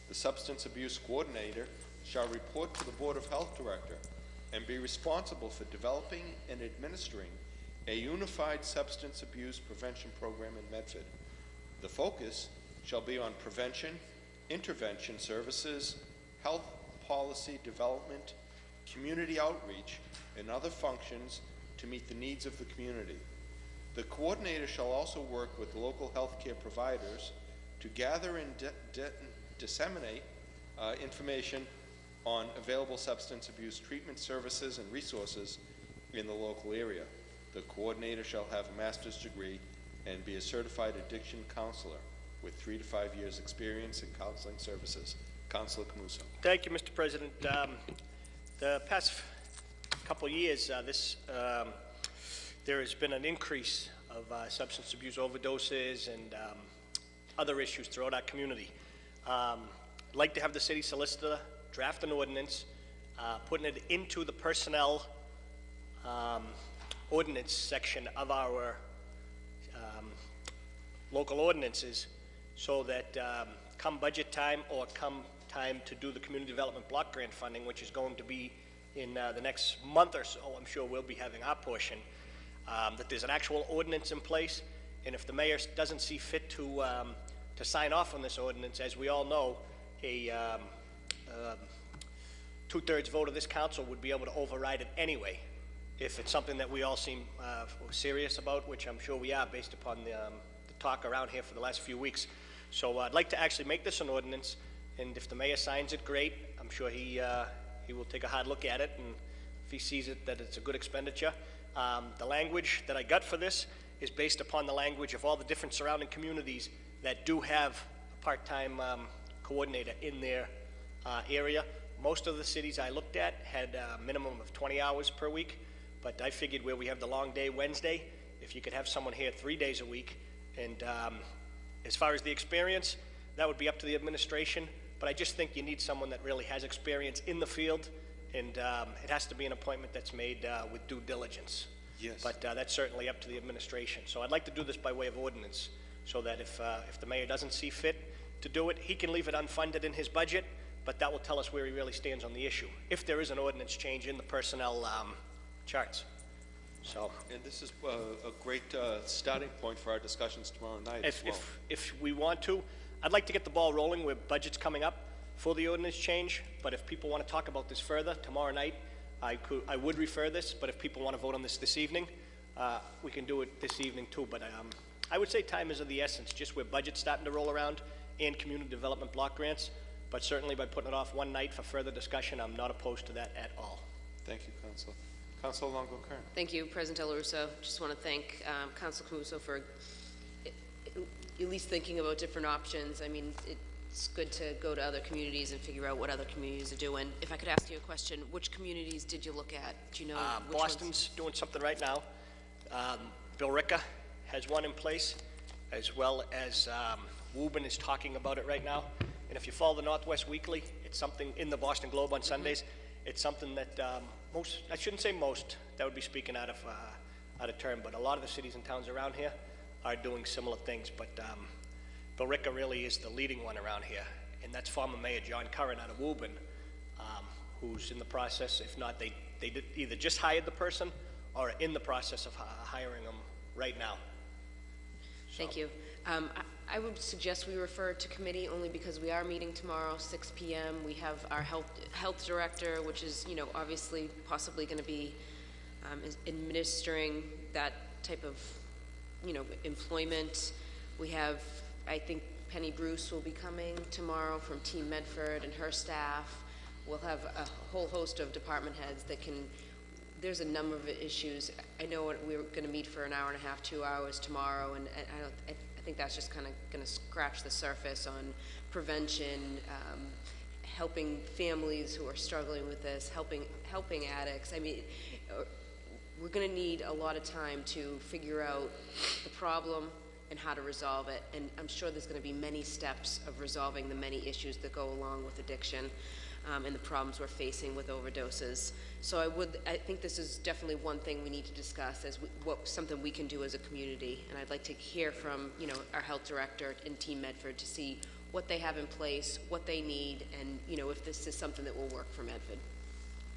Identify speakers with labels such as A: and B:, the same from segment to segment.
A: The substance abuse coordinator shall report to the Board of Health Director and be responsible for developing and administering a unified substance abuse prevention program in Medford. The focus shall be on prevention, intervention services, health policy development, community outreach, and other functions to meet the needs of the community. The coordinator shall also work with local healthcare providers to gather and disseminate information on available substance abuse treatment services and resources in the local area. The coordinator shall have a master's degree and be a certified addiction counselor with 3 to 5 years experience in counseling services. Councilor Camuso.
B: Thank you, Mr. President. The past couple of years, there has been an increase of substance abuse overdoses and other issues throughout our community. I'd like to have the city solicitor draft an ordinance, putting it into the personnel ordinance section of our local ordinances, so that come budget time or come time to do the community development block grant funding, which is going to be in the next month or so, I'm sure we'll be having our portion, that there's an actual ordinance in place. And if the mayor doesn't see fit to sign off on this ordinance, as we all know, a 2/3 vote of this council would be able to override it anyway, if it's something that we all seem serious about, which I'm sure we are based upon the talk around here for the last few weeks. So I'd like to actually make this an ordinance, and if the mayor signs it, great. I'm sure he will take a hard look at it, and if he sees it that it's a good expenditure. The language that I got for this is based upon the language of all the different surrounding communities that do have a part-time coordinator in their area. Most of the cities I looked at had a minimum of 20 hours per week, but I figured where we have the long day Wednesday, if you could have someone here 3 days a week, and as far as the experience, that would be up to the administration, but I just think you need someone that really has experience in the field, and it has to be an appointment that's made with due diligence.
A: Yes.
B: But that's certainly up to the administration. So I'd like to do this by way of ordinance, so that if the mayor doesn't see fit to do it, he can leave it unfunded in his budget, but that will tell us where he really stands on the issue, if there is an ordinance change in the personnel charts. So,
A: and this is a great starting point for our discussions tomorrow night
B: if we want to, I'd like to get the ball rolling where budget's coming up for the ordinance change, but if people want to talk about this further tomorrow night, I would refer this, but if people want to vote on this evening, we can do it this evening too. But I would say time is of the essence, just where budget's starting to roll around and community development block grants, but certainly by putting it off one night for further discussion, I'm not opposed to that at all.
A: Thank you, Councilor. Councilor Longo-Kern.
C: Thank you, President Del Russo. Just want to thank Councilor Camuso for at least thinking about different options. I mean, it's good to go to other communities and figure out what other communities are doing. If I could ask you a question, which communities did you look at? Do you know which
B: Boston's doing something right now. Billerica has one in place, as well as Woburn is talking about it right now. And if you follow the Northwest Weekly, it's something in the Boston Globe on Sundays. It's something that most, I shouldn't say most, that would be speaking out of turn, but a lot of the cities and towns around here are doing similar things. But Billerica really is the leading one around here, and that's former Mayor John Curran out of Woburn, who's in the process. If not, they did either just hired the person or are in the process of hiring them right now. So.
C: Thank you. I would suggest we refer to committee only because we are meeting tomorrow, 6 p.m. We have our health director, which is, you know, obviously possibly going to be administering that type of, you know, employment. We have, I think Penny Bruce will be coming tomorrow from Team Medford and her staff. We'll have a whole host of department heads that can, there's a number of issues. I know we're going to meet for an hour and a half, 2 hours tomorrow, and I think that's just kind of going to scratch the surface on prevention, helping families who are struggling with this, helping addicts. I mean, we're going to need a lot of time to figure out the problem and how to resolve it. And I'm sure there's going to be many steps of resolving the many issues that go along with addiction and the problems we're facing with overdoses. So I think this is definitely one thing we need to discuss as something we can do as a community. And I'd like to hear from, you know, our health director and Team Medford to see what they have in place, what they need, and, you know, if this is something that will work for Medford.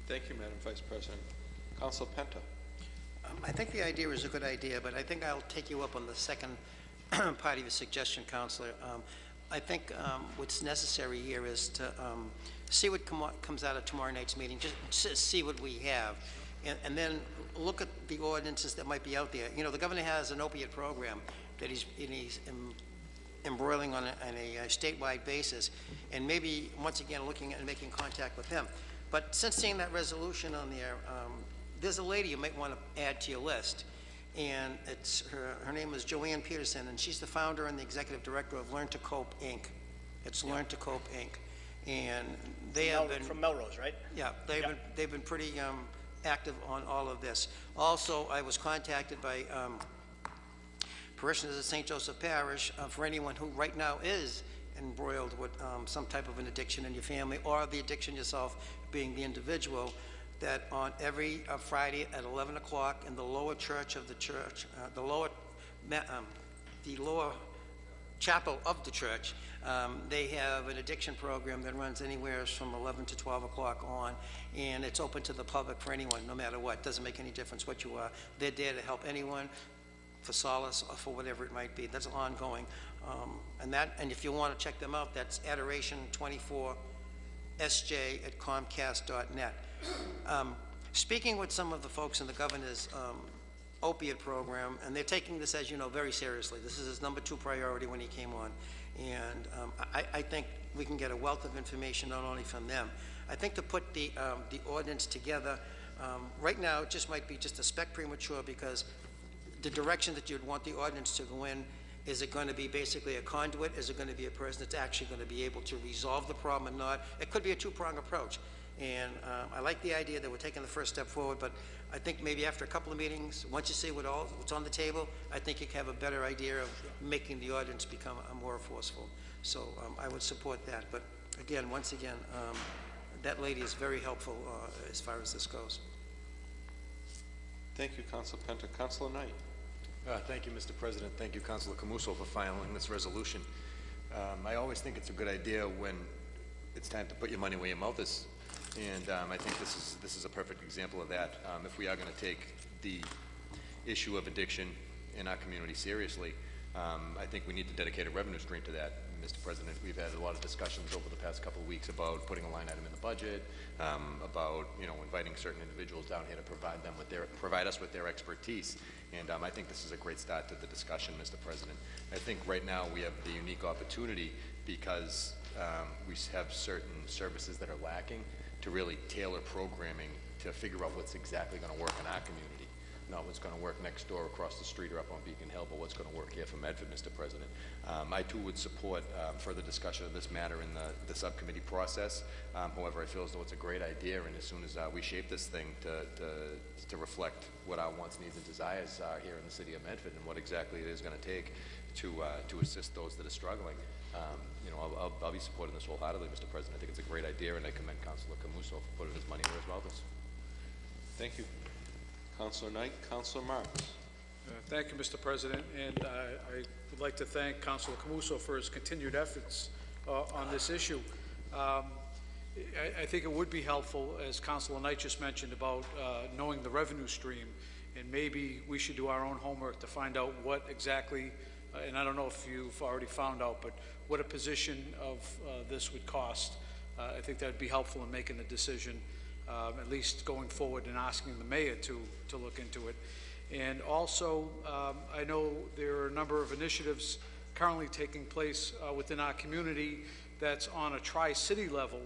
A: Thank you, Madam Vice President. Councilor Penta.
D: I think the idea is a good idea, but I think I'll take you up on the second part of your suggestion, Councilor. I think what's necessary here is to see what comes out of tomorrow night's meeting, just see what we have, and then look at the ordinances that might be out there. You know, the governor has an opiate program that he's embroiling on a statewide basis, and maybe, once again, looking at and making contact with them. But since seeing that resolution on there, there's a lady you might want to add to your list, and her name is Joanne Peterson, and she's the founder and the executive director of Learn to Cope, Inc. It's Learn to Cope, Inc. And they have been... From Melrose, right? Yeah, they've been pretty active on all of this. Also, I was contacted by parishioners at St. Joseph Parish for anyone who right now is embroiled with some type of an addiction in your family, or the addiction yourself being the individual, that on every Friday at 11 o'clock in the lower church of the church, the lower chapel of the church, they have an addiction program that runs anywhere from 11 to 12 o'clock on, and it's open to the public for anyone, no matter what. Doesn't make any difference what you are. They're there to help anyone, for solace or for whatever it might be. That's ongoing. And if you want to check them out, that's adoration24sj@comcast.net. Speaking with some of the folks in the governor's opiate program, and they're taking this, as you know, very seriously. This is his #2 priority when he came on. And I think we can get a wealth of information not only from them. I think to put the ordinance together, right now it just might be just a speck premature, because the direction that you'd want the ordinance to go in, is it going to be basically a conduit? Is it going to be a person that's actually going to be able to resolve the problem or not? It could be a two-pronged approach. And I like the idea that we're taking the first step forward, but I think maybe after a couple of meetings, once you see what's on the table, I think you can have a better idea of making the ordinance become more forceful. So I would support that. But again, once again, that lady is very helpful as far as this goes.
A: Thank you, Councilor Penta. Councilor Knight.
E: Thank you, Mr. President. Thank you, Councilor Camuso, for filing this resolution. I always think it's a good idea when it's time to put your money where your mouth is, and I think this is a perfect example of that. If we are going to take the issue of addiction in our community seriously, I think we need to dedicate a revenue stream to that. Mr. President, we've had a lot of discussions over the past couple of weeks about putting a line item in the budget, about inviting certain individuals down here to provide us with their expertise. And I think this is a great start to the discussion, Mr. President. I think right now we have the unique opportunity, because we have certain services that are lacking, to really tailor programming to figure out what's exactly going to work in our community. Not what's going to work next door, across the street, or up on Beacon Hill, but what's going to work here for Medford, Mr. President. I too would support further discussion of this matter in the subcommittee process. However, I feel as though it's a great idea, and as soon as we shape this thing to reflect what our wants, needs, and desires are here in the city of Medford, and what exactly it is going to take to assist those that are struggling, I'll be supporting this wholeheartedly, Mr. President. I think it's a great idea, and I commend Councilor Camuso for putting his money where his mouth is. Thank you.
A: Councilor Knight. Councilor Marks.
F: Thank you, Mr. President, and I would like to thank Councilor Camuso for his continued efforts on this issue. I think it would be helpful, as Councilor Knight just mentioned, about knowing the revenue stream, and maybe we should do our own homework to find out what exactly, and I don't know if you've already found out, but what a position of this would cost. I think that would be helpful in making a decision, at least going forward, and asking the mayor to look into it. And also, I know there are a number of initiatives currently taking place within our community that's on a tri-city level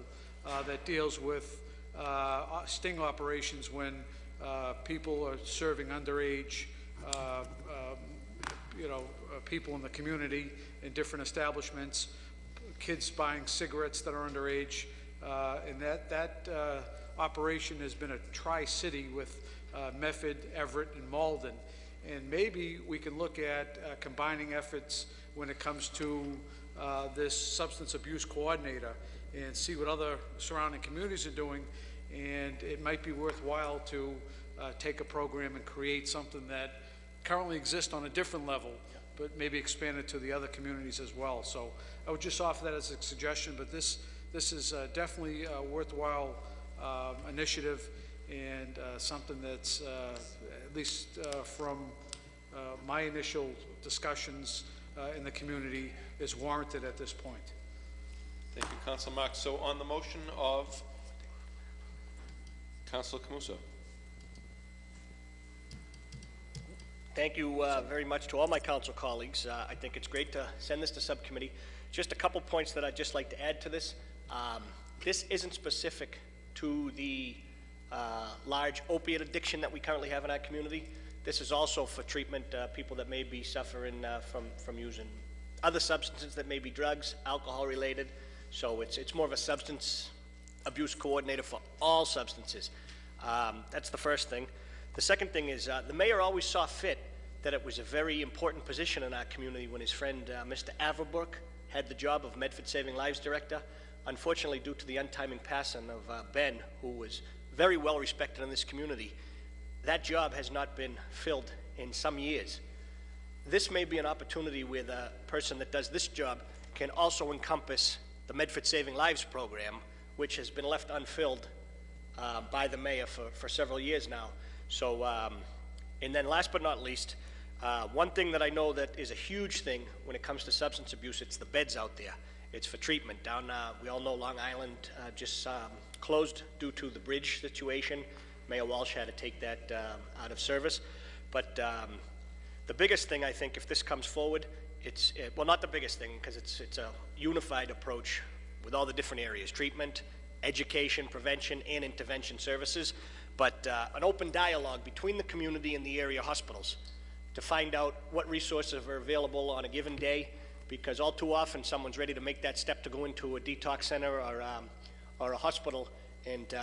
F: that deals with sting operations when people are serving underage, people in the community in different establishments, kids buying cigarettes that are underage, and that operation has been a tri-city with Medford, Everett, and Malden. And maybe we can look at combining efforts when it comes to this substance abuse coordinator, and see what other surrounding communities are doing. And it might be worthwhile to take a program and create something that currently exists on a different level, but maybe expand it to the other communities as well. So I would just offer that as a suggestion, but this is definitely a worthwhile initiative, and something that's, at least from my initial discussions in the community, is warranted at this point.
A: Thank you, Councilor Marks. So on the motion of Councilor Camuso.
B: Thank you very much to all my council colleagues. I think it's great to send this to subcommittee. Just a couple points that I'd just like to add to this. This isn't specific to the large opiate addiction that we currently have in our community. This is also for treatment, people that may be suffering from using other substances that may be drugs, alcohol related. So it's more of a substance abuse coordinator for all substances. That's the first thing. The second thing is the mayor always saw fit that it was a very important position in our community when his friend Mr. Averbrook had the job of Medford Saving Lives Director. Unfortunately, due to the untimely passing of Ben, who was very well respected in this community, that job has not been filled in some years. This may be an opportunity where the person that does this job can also encompass the Medford Saving Lives program, which has been left unfilled by the mayor for several years now. So, and then last but not least, one thing that I know that is a huge thing when it comes to substance abuse, it's the beds out there. It's for treatment. Down, we all know Long Island just closed due to the bridge situation. Mayor Walsh had to take that out of service. But the biggest thing, I think, if this comes forward, well, not the biggest thing, because it's a unified approach with all the different areas: treatment, education, prevention, and intervention services, but an open dialogue between the community and the area hospitals to find out what resources are available on a given day, because all too often someone's ready to make that step to go into a detox center or a hospital, and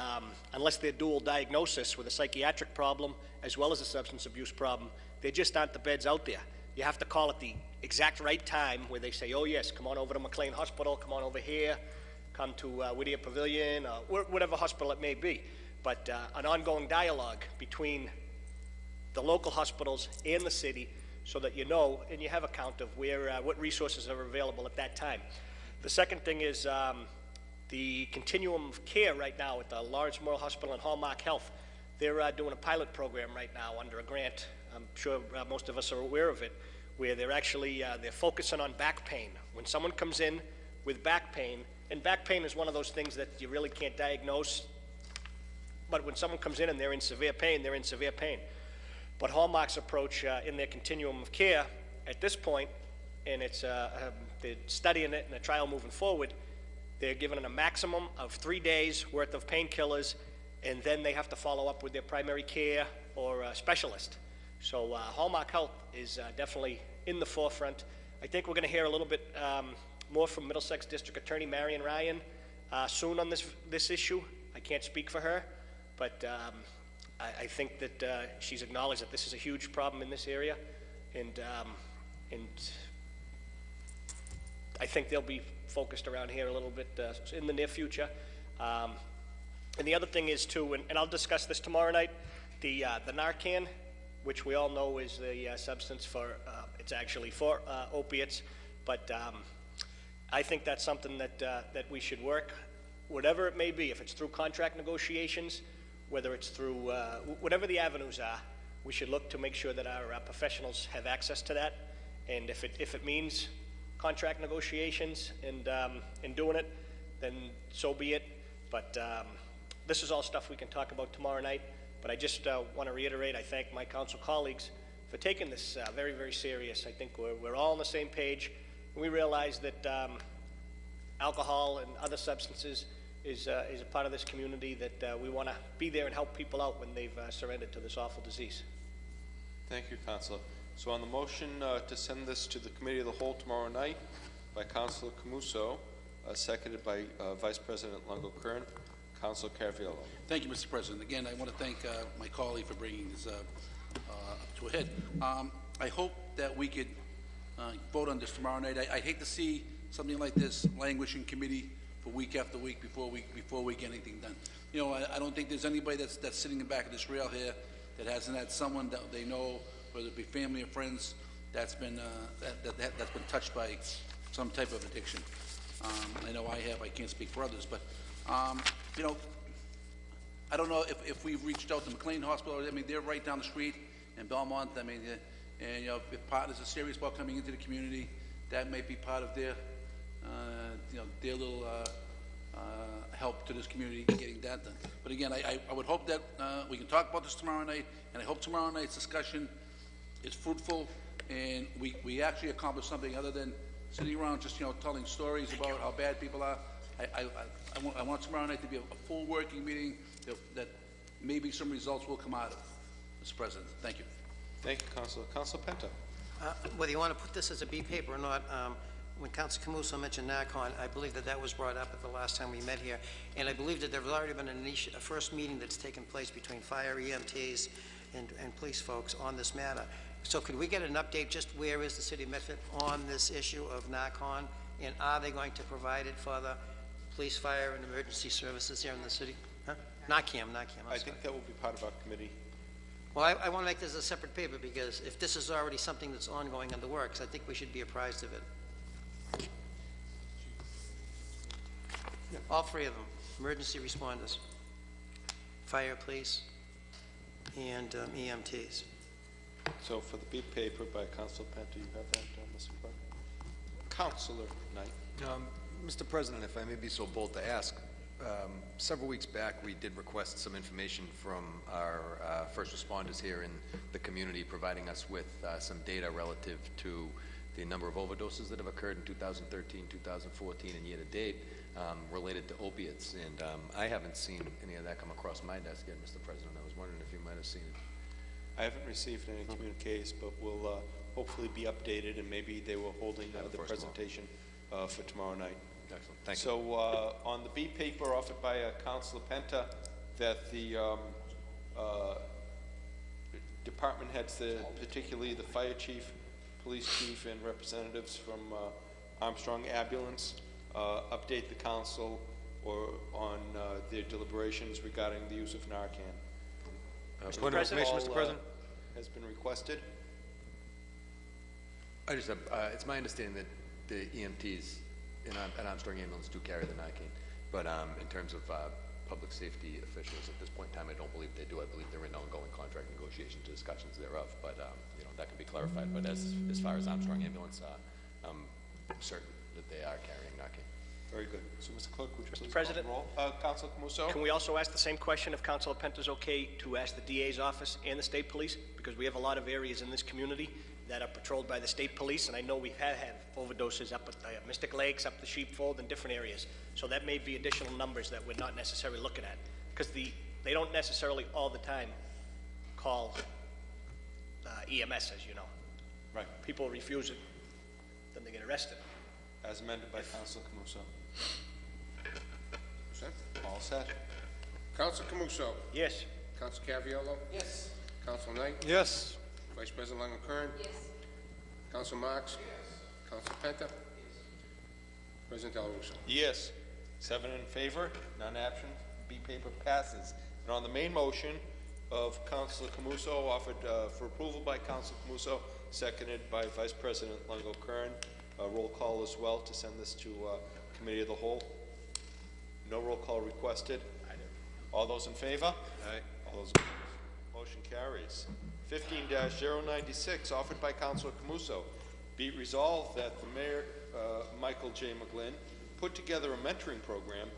B: unless they're dual diagnosis with a psychiatric problem as well as a substance abuse problem, there just aren't the beds out there. You have to call at the exact right time where they say, oh yes, come on over to McLean Hospital, come on over here, come to Whittier Pavilion, or whatever hospital it may be. But an ongoing dialogue between the local hospitals and the city, so that you know and you have a count of where what resources are available at that time. The second thing is the continuum of care right now at the Lawrence Memorial Hospital and Hallmark Health. They're doing a pilot program right now under a grant. I'm sure most of us are aware of it, where they're actually they're focusing on back pain. When someone comes in with back pain, and back pain is one of those things that you really can't diagnose, but when someone comes in and they're in severe pain, they're in severe pain. But Hallmark's approach in their continuum of care at this point, and it's they're studying it in a trial moving forward, they're given a maximum of 3 days worth of painkillers, and then they have to follow up with their primary care or a specialist. So Hallmark Health is definitely in the forefront. I think we're going to hear a little bit more from Middlesex District Attorney Marion Ryan soon on this issue. I can't speak for her, but I think that she's acknowledged that this is a huge problem in this area, and I think they'll be focused around here a little bit in the near future. And the other thing is too, and I'll discuss this tomorrow night, the Narcan, which we all know is the substance for, it's actually for opiates, but I think that's something that we should work, whatever it may be, if it's through contract negotiations, whether it's through, whatever the avenues are, we should look to make sure that our professionals have access to that. And if it means contract negotiations and doing it, then so be it. But this is all stuff we can talk about tomorrow night. But I just want to reiterate, I thank my council colleagues for taking this very, very serious. I think we're all on the same page. We realize that alcohol and other substances is a part of this community, that we want to be there and help people out when they've surrendered to this awful disease.
A: Thank you, Councilor. So on the motion to send this to the Committee of the Whole tomorrow night by Councilor Camuso, seconded by Vice President Longo-Kern, Councilor Caraviello.
G: Thank you, Mr. President. Again, I want to thank my colleague for bringing this up to a head. I hope that we could vote on this tomorrow night. I hate to see something like this languish in committee for week after week before we get anything done. You know, I don't think there's anybody that's sitting in the back of this rail here that hasn't had someone that they know, whether it be family or friends, that's been, that's been touched by some type of addiction. I know I have, I can't speak for others, but, you know, I don't know if we've reached out to McLean Hospital. I mean, they're right down the street in Belmont. I mean, and, you know, if partners are serious about coming into the community, that may be part of their, you know, their little help to this community in getting that done. But again, I would hope that we can talk about this tomorrow night, and I hope tomorrow night's discussion is fruitful, and we actually accomplish something other than sitting around just, you know, telling stories about how bad people are. I want tomorrow night to be a full working meeting that maybe some results will come out of, Mr. President. Thank you.
A: Thank you, Councilor. Councilor Penta.
D: Whether you want to put this as a B paper or not, when Councilor Camuso mentioned NARCON, I believe that was brought up at the last time we met here, and I believe that there's already been a first meeting that's taken place between fire, EMTs, and police folks on this matter. So could we get an update, just where is the city of Medford on this issue of NARCON, and are they going to provide it for the police, fire, and emergency services here in the city? Huh? NARCAN,
A: I think that will be part of our committee.
D: Well, I want to make this a separate paper, because if this is already something that's ongoing in the works, I think we should be apprised of it. All three of them, emergency responders, fire, police, and EMTs.
A: So for the big paper by Councilor Penta, you have that, Mr. Clerk? Councilor Knight.
E: Mr. President, if I may be so bold to ask, several weeks back, we did request some information from our first responders here in the community, providing us with some data relative to the number of overdoses that have occurred in 2013, 2014, and year-to-date related to opiates. And I haven't seen any of that come across my desk yet, Mr. President. I was wondering if you might have seen it.
A: I haven't received any communiques, but we'll hopefully be updated, and maybe they were holding the presentation for tomorrow night.
E: Excellent. Thank you.
A: So on the B paper offered by Councilor Penta, that the department heads, particularly the fire chief, police chief, and representatives from Armstrong Ambulance, update the council on their deliberations regarding the use of Narcan.
E: Point of information, Mr. President.
A: Has been requested.
E: I just have, it's my understanding that the EMTs at Armstrong Ambulance do carry the Narcan, but in terms of public safety officials at this point in time, I don't believe they do. I believe they're in ongoing contract negotiations, discussions thereof, but you know, that can be clarified. But as far as Armstrong Ambulance, I'm certain that they are carrying Narcan.
A: Very good. So, Mr. Clerk, would you please
B: President,
A: call the roll? Councilor Camuso?
B: Can we also ask the same question if Councilor Penta's okay to ask the DA's office and the state police? Because we have a lot of areas in this community that are patrolled by the state police, and I know we've had overdoses up at Mystic Lakes, up the Sheepfold, and different areas. So that may be additional numbers that we're not necessarily looking at, because they don't necessarily all the time call EMS, as you know.
A: Right.
B: People refuse it, then they get arrested.
A: As amended by Councilor Camuso. All set.
H: Council Camuso.
B: Yes.
H: Council Caviello.
G: Yes.
H: Council Knight.
A: Yes.
H: Vice President Longo-Kern.
C: Yes.
H: Council Marks. Yes. Council Penta. President Del Russo.
A: Yes. 7 in favor, none absent. B paper passes. And on the main motion of Councilor Camuso, offered for approval by Councilor Camuso, seconded by Vice President Longo-Kern. Roll call as well to send this to Committee of the Whole. No roll call requested. All those in favor? Aye. All those opposed? Motion carries. 15-096, offered by Councilor Camuso. Be it resolved that the Mayor, Michael J. McGlynn, put together a mentoring program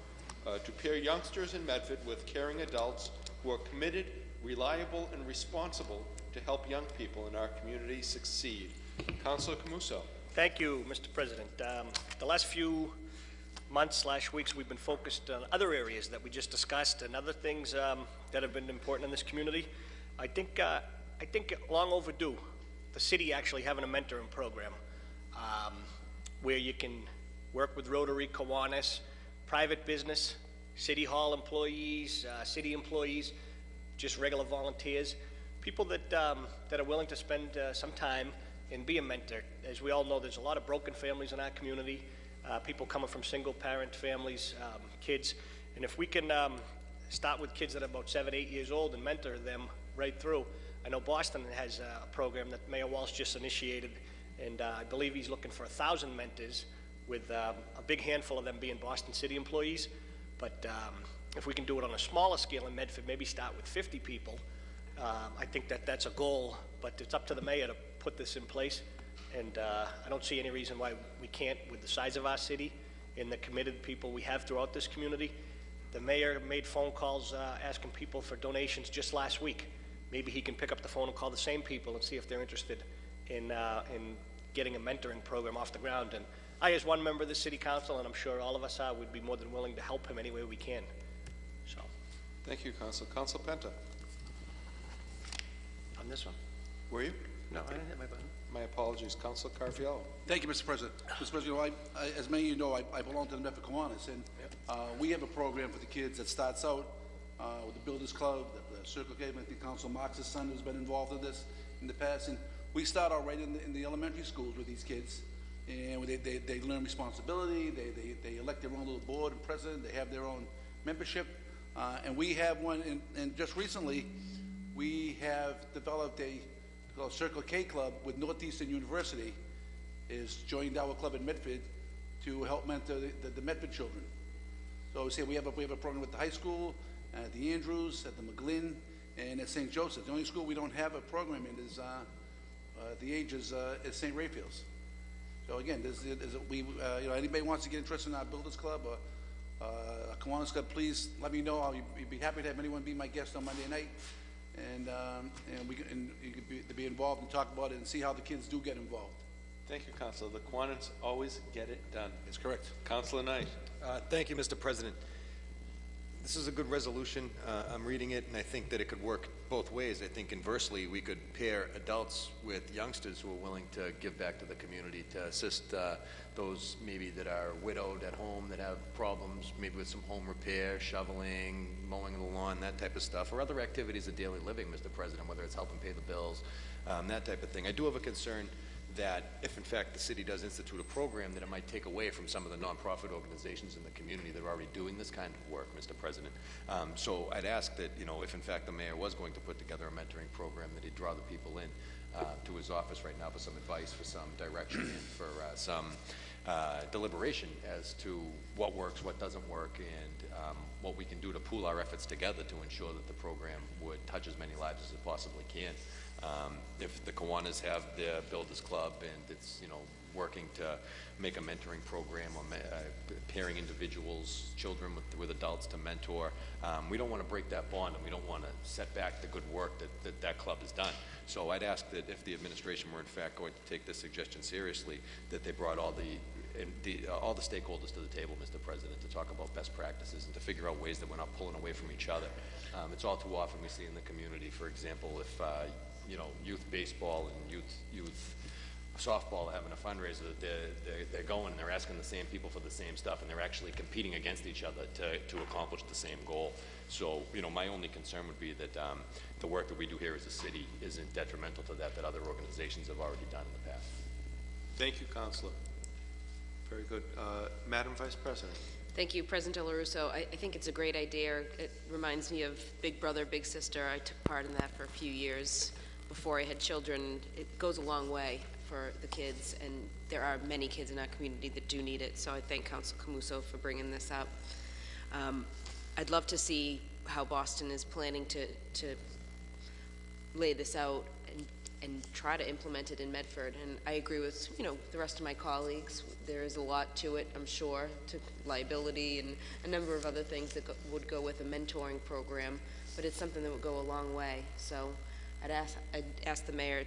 A: to pair youngsters in Medford with caring adults who are committed, reliable, and responsible to help young people in our community succeed. Councilor Camuso.
B: Thank you, Mr. President. The last few months/weeks, we've been focused on other areas that we just discussed and other things that have been important in this community. I think long overdue, the city actually having a mentoring program where you can work with Rotary, Kiwanis, private business, City Hall employees, city employees, just regular volunteers, people that are willing to spend some time and be a mentor. As we all know, there's a lot of broken families in our community, people coming from single-parent families, kids, and if we can start with kids that are about 7, 8 years old and mentor them right through. I know Boston has a program that Mayor Walsh just initiated And I believe he's looking for 1,000 mentors, with a big handful of them being Boston City employees. But if we can do it on a smaller scale in Medford, maybe start with 50 people, I think that's a goal, but it's up to the mayor to put this in place. And I don't see any reason why we can't, with the size of our city and the committed people we have throughout this community. The mayor made phone calls asking people for donations just last week. Maybe he can pick up the phone and call the same people and see if they're interested in getting a mentoring program off the ground. And I, as one member of the city council, and I'm sure all of us are, would be more than willing to help him any way we can. So,
A: Thank you, Counsel. Counsel Penta,
D: On this one?
A: were you?
D: No, I didn't hit my button.
A: My apologies. Counsel Carviallo.
G: Thank you, Mr. President. Mr. President, as many of you know, I belong to the Medford Kiwanis, and we have a program for the kids that starts out with the Builders Club, the Circle K. I think Council Marks' son has been involved in this in the past, and we start out right in the elementary schools with these kids, and they learn responsibility. They elect their own little board and president. They have their own membership, and we have one. And just recently, we have developed a called Circle K Club with Northeastern University, is joined our club in Medford to help mentor the Medford children. So we say we have a program with the high school, at the Andrews, at the McGlynn, and at St. Joseph's. The only school we don't have a program in is the age is St. Raphael's. So again, anybody wants to get interested in our Builders Club or a Kiwanis Club, please let me know. I'll be happy to have anyone be my guest on Monday night. And you could be involved and talk about it and see how the kids do get involved.
A: Thank you, Counsel. The Kiwanis always get it done.
G: That's correct.
A: Counsel Knight.
E: Thank you, Mr. President. This is a good resolution. I'm reading it, and I think that it could work both ways. I think inversely, we could pair adults with youngsters who are willing to give back to the community to assist those maybe that are widowed at home, that have problems, maybe with some home repair, shoveling, mowing the lawn, that type of stuff, or other activities of daily living, Mr. President, whether it's helping pay the bills, that type of thing. I do have a concern that if in fact the city does institute a program, that it might take away from some of the nonprofit organizations in the community that are already doing this kind of work, Mr. President. So I'd ask that, if in fact the mayor was going to put together a mentoring program, that he'd draw the people in to his office right now for some advice, for some direction, and for some deliberation as to what works, what doesn't work, and what we can do to pool our efforts together to ensure that the program would touch as many lives as it possibly can. If the Kiwanis have their Builders Club and it's, working to make a mentoring program or pairing individuals, children with adults to mentor, we don't want to break that bond, and we don't want to set back the good work that club has done. So I'd ask that if the administration were in fact going to take this suggestion seriously, that they brought all the stakeholders to the table, Mr. President, to talk about best practices and to figure out ways that we're not pulling away from each other. It's all too often we see in the community, for example, if youth baseball and youth softball are having a fundraiser, they're going and they're asking the same people for the same stuff, and they're actually competing against each other to accomplish the same goal. So, my only concern would be that the work that we do here as a city isn't detrimental to that other organizations have already done in the past.
A: Thank you, Counselor. Very good. Madam Vice President.
C: Thank you, President Del Russo. I think it's a great idea. It reminds me of Big Brother, Big Sister. I took part in that for a few years before I had children. It goes a long way for the kids, and there are many kids in our community that do need it, so I thank Council Camuso for bringing this up. I'd love to see how Boston is planning to lay this out and try to implement it in Medford, and I agree with the rest of my colleagues. There is a lot to it, I'm sure, to liability and a number of other things that would go with a mentoring program, but it's something that would go a long way. So I'd ask the mayor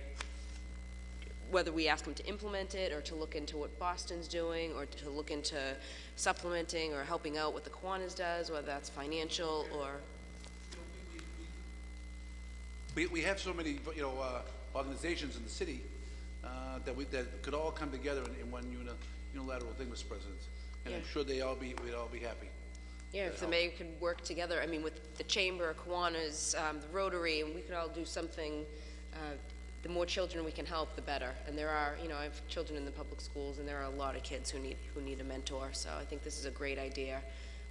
C: whether we ask him to implement it or to look into what Boston's doing or to look into supplementing or helping out what the Kiwanis does, whether that's financial or...
G: We have so many, organizations in the city that could all come together in one unilateral thing, Mr. President. And I'm sure we'd all be happy.
C: Yeah, if the mayor could work together, with the Chamber, Kiwanis, the Rotary, and we could all do something. The more children we can help, the better. And there are, I have children in the public schools, and there are a lot of kids who need a mentor. So I think this is a great idea.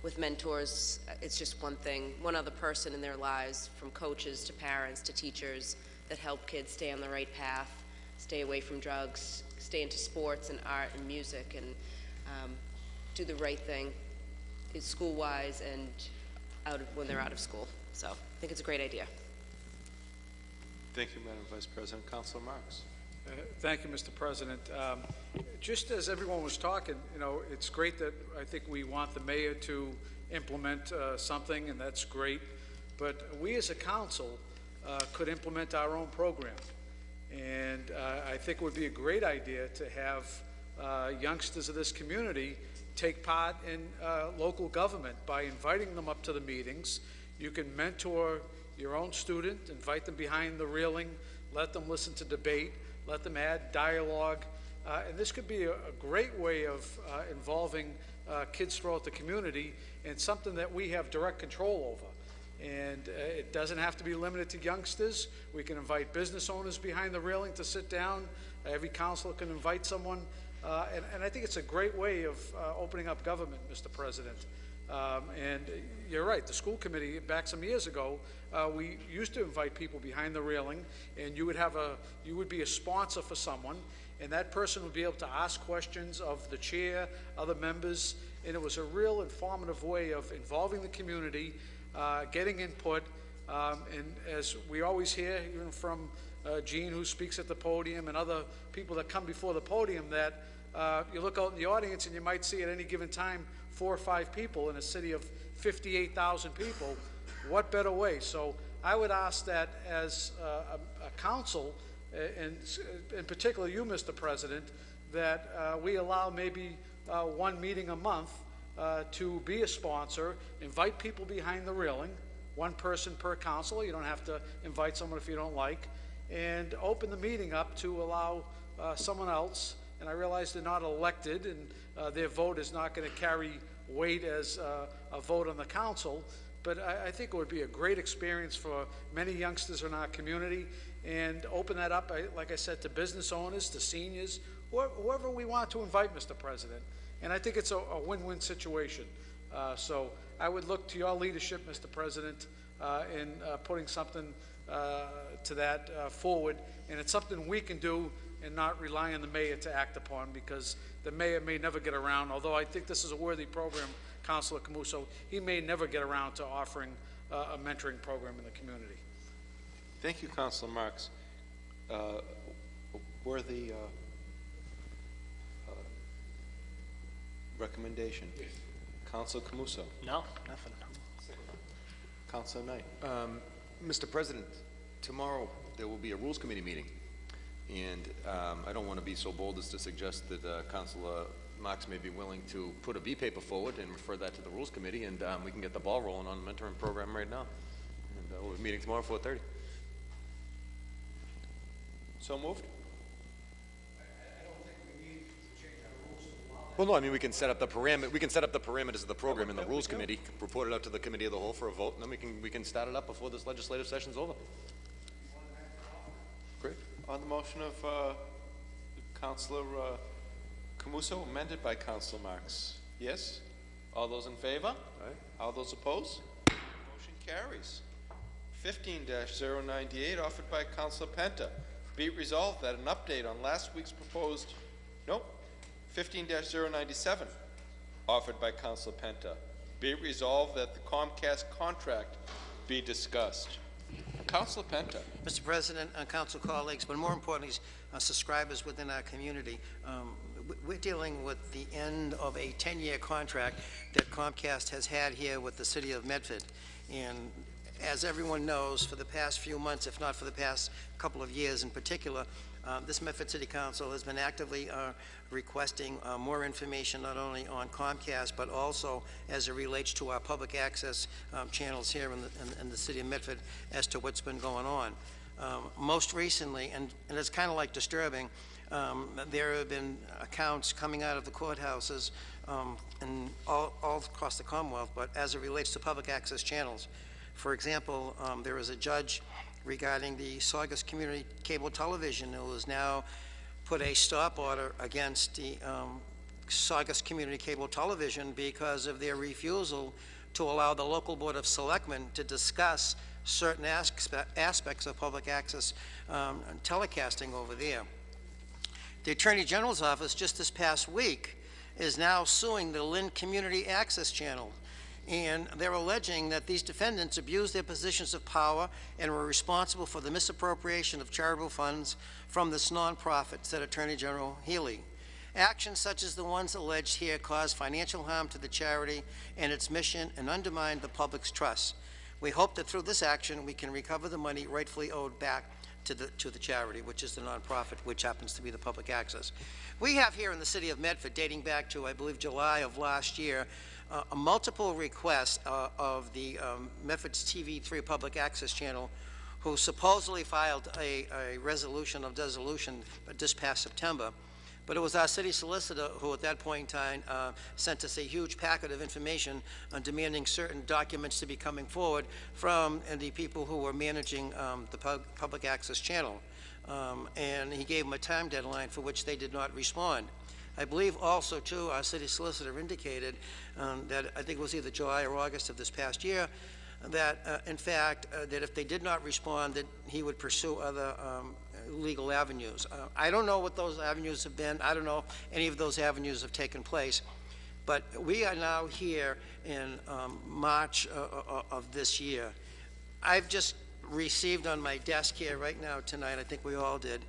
C: With mentors, it's just one other person in their lives, from coaches to parents to teachers, that help kids stay on the right path. stay away from drugs, stay into sports and art and music, and do the right thing school-wise and when they're out of school. So I think it's a great idea.
A: Thank you, Madam Vice President. Councilor Marks.
F: Thank you, Mr. President. Just as everyone was talking, you know, it's great that I think we want the mayor to implement something, and that's great. But we as a council could implement our own program. And I think it would be a great idea to have youngsters of this community take part in local government by inviting them up to the meetings. You can mentor your own student, invite them behind the railing, let them listen to debate, let them add dialogue. And this could be a great way of involving kids throughout the community in something that we have direct control over. And it doesn't have to be limited to youngsters. We can invite business owners behind the railing to sit down. Every councilor can invite someone. And I think it's a great way of opening up government, Mr. President. And you're right, the school committee, back some years ago, we used to invite people behind the railing, and you would be a sponsor for someone, and that person would be able to ask questions of the chair, other members, and it was a real informative way of involving the community, getting input, and as we always hear, even from Gene, who speaks at the podium, and other people that come before the podium, that you look out in the audience and you might see at any given time 4 or 5 people in a city of 58,000 people. What better way? So I would ask that as a council, and in particular you, Mr. President, that we allow maybe one meeting a month to be a sponsor, invite people behind the railing, one person per council. You don't have to invite someone if you don't like, and open the meeting up to allow someone else. And I realize they're not elected, and their vote is not going to carry weight as a vote on the council, but I think it would be a great experience for many youngsters in our community, and open that up, like I said, to business owners, to seniors, whoever we want to invite, Mr. President. And I think it's a win-win situation. So I would look to your leadership, Mr. President, in putting something to that forward, and it's something we can do and not rely on the mayor to act upon, because the mayor may never get around, although I think this is a worthy program, Councilor Camuso, he may never get around to offering a mentoring program in the community.
A: Thank you, Councilor Marks. Worthy recommendation. Yes. Councilor Camuso.
B: No, nothing.
A: Councilor Knight.
E: Mr. President, tomorrow there will be a Rules Committee meeting. And I don't want to be so bold as to suggest that Councilor Marks may be willing to put a V-paper forward and refer that to the Rules Committee, and we can get the ball rolling on the mentoring program right now. And we'll be meeting tomorrow at 4:30.
A: So moved?
F: I don't think we need to change our rules to allow that.
E: Well, no, I mean, we can set up the parameters of the program in the Rules Committee, report it out to the Committee of the Whole for a vote, and then we can start it up before this legislative session's over. Great.
A: On the motion of Councilor Camuso, amended by Councilor Marks. Yes? All those in favor?
E: Aye.
A: All those opposed? Motion carries. 15-098, offered by Councilor Penta. Be it resolved that an update on last week's proposed, 15-097, offered by Councilor Penta. Be it resolved that the Comcast contract be discussed. Councilor Penta.
D: Mr. President, council colleagues, but more importantly, subscribers within our community, we're dealing with the end of a 10-year contract that Comcast has had here with the city of Medford. And as everyone knows, for the past few months, if not for the past couple of years in particular, this Medford City Council has been actively requesting more information not only on Comcast, but also as it relates to our public access channels here in the city of Medford as to what's been going on. Most recently, and it's kind of like disturbing, there have been accounts coming out of the courthouses and all across the Commonwealth, but as it relates to public access channels. For example, there is a judge regarding the Saugus Community Cable Television who has now put a stop order against the Saugus Community Cable Television because of their refusal to allow the local Board of Selectmen to discuss certain aspects of public access telecasting over there. The Attorney General's office just this past week is now suing the Lynn Community Access Channel. And they're alleging that these defendants abused their positions of power and were responsible for the misappropriation of charitable funds from this nonprofit, said Attorney General Healy. Actions such as the ones alleged here cause financial harm to the charity and its mission and undermine the public's trust. We hope that through this action we can recover the money rightfully owed back to the charity, which is the nonprofit, which happens to be the public access. We have here in the city of Medford, dating back to, I believe, July of last year, multiple requests of the Medford's TV3 public access channel, who supposedly filed a resolution of dissolution this past September. But it was our city solicitor who at that point in time sent us a huge packet of information demanding certain documents to be coming forward from the people who were managing the public access channel. And he gave them a time deadline for which they did not respond. I believe also, too, our city solicitor indicated that I think it was either July or August of this past year, that in fact, that if they did not respond, that he would pursue other legal avenues. I don't know what those avenues have been. I don't know if any of those avenues have taken place. But we are now here in March of this year. I've just received on my desk here right now tonight, I think we all did,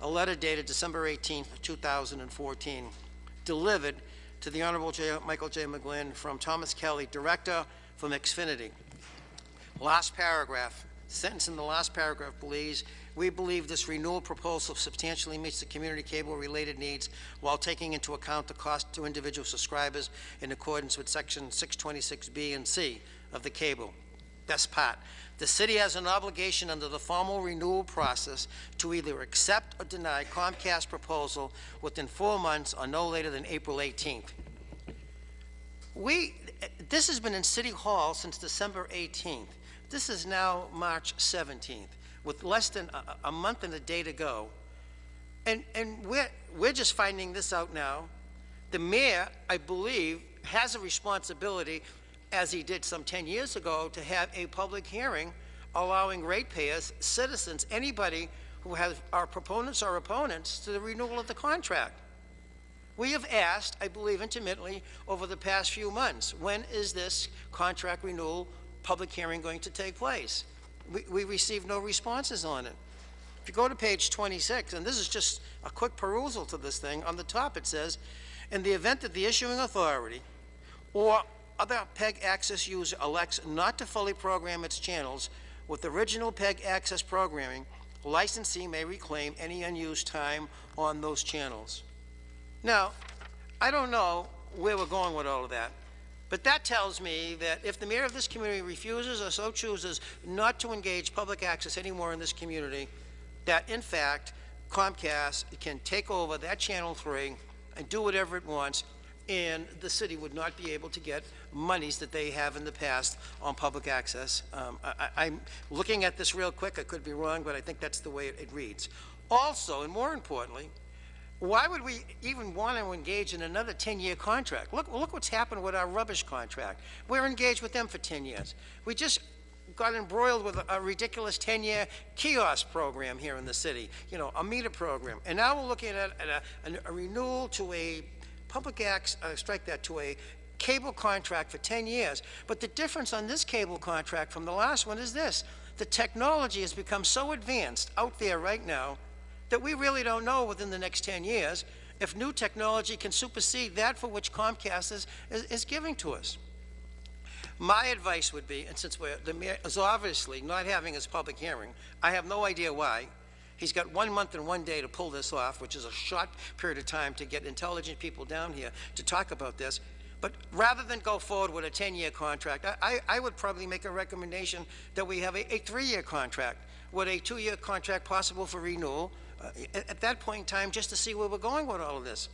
D: a letter dated December 18th, 2014, delivered to the Honorable Michael J. McGlynn from Thomas Kelly, Director from Xfinity. Last paragraph, sentence in the last paragraph, please. We believe this renewal proposal substantially meets the community cable-related needs while taking into account the cost to individual subscribers in accordance with Section 626B and C of the cable. Best part. The city has an obligation under the formal renewal process to either accept or deny Comcast's proposal within 4 months or no later than April 18th. This has been in City Hall since December 18th. This is now March 17th, with less than a month and a day to go. And we're just finding this out now. The mayor, I believe, has a responsibility, as he did some 10 years ago, to have a public hearing allowing ratepayers, citizens, anybody who are proponents or opponents to the renewal of the contract. We have asked, I believe intermittently, over the past few months, when is this contract renewal public hearing going to take place? We received no responses on it. If you go to page 26, and this is just a quick perusal to this thing, on the top it says, in the event that the issuing authority or other PEG access user elects not to fully program its channels with original PEG access programming, licensee may reclaim any unused time on those channels. Now, I don't know where we're going with all of that, but that tells me that if the mayor of this community refuses or so chooses not to engage public access anymore in this community, that in fact Comcast can take over that Channel 3 and do whatever it wants, and the city would not be able to get monies that they have in the past on public access. I'm looking at this real quick. I could be wrong, but I think that's the way it reads. Also, and more importantly, why would we even want to engage in another 10-year contract? Look what's happened with our rubbish contract. We're engaged with them for 10 years. We just got embroiled with a ridiculous 10-year kiosk program here in the city, you know, a meter program. And now we're looking at a renewal to a public to a cable contract for 10 years. But the difference on this cable contract from the last one is this. The technology has become so advanced out there right now that we really don't know within the next 10 years if new technology can supersede that for which Comcast is giving to us. My advice would be, and since the mayor is obviously not having his public hearing, I have no idea why. He's got 1 month and 1 day to pull this off, which is a short period of time to get intelligent people down here to talk about this. But rather than go forward with a 10-year contract, I would probably make a recommendation that we have a 3-year contract with a 2-year contract possible for renewal at that point in time, just to see where we're going with all of this.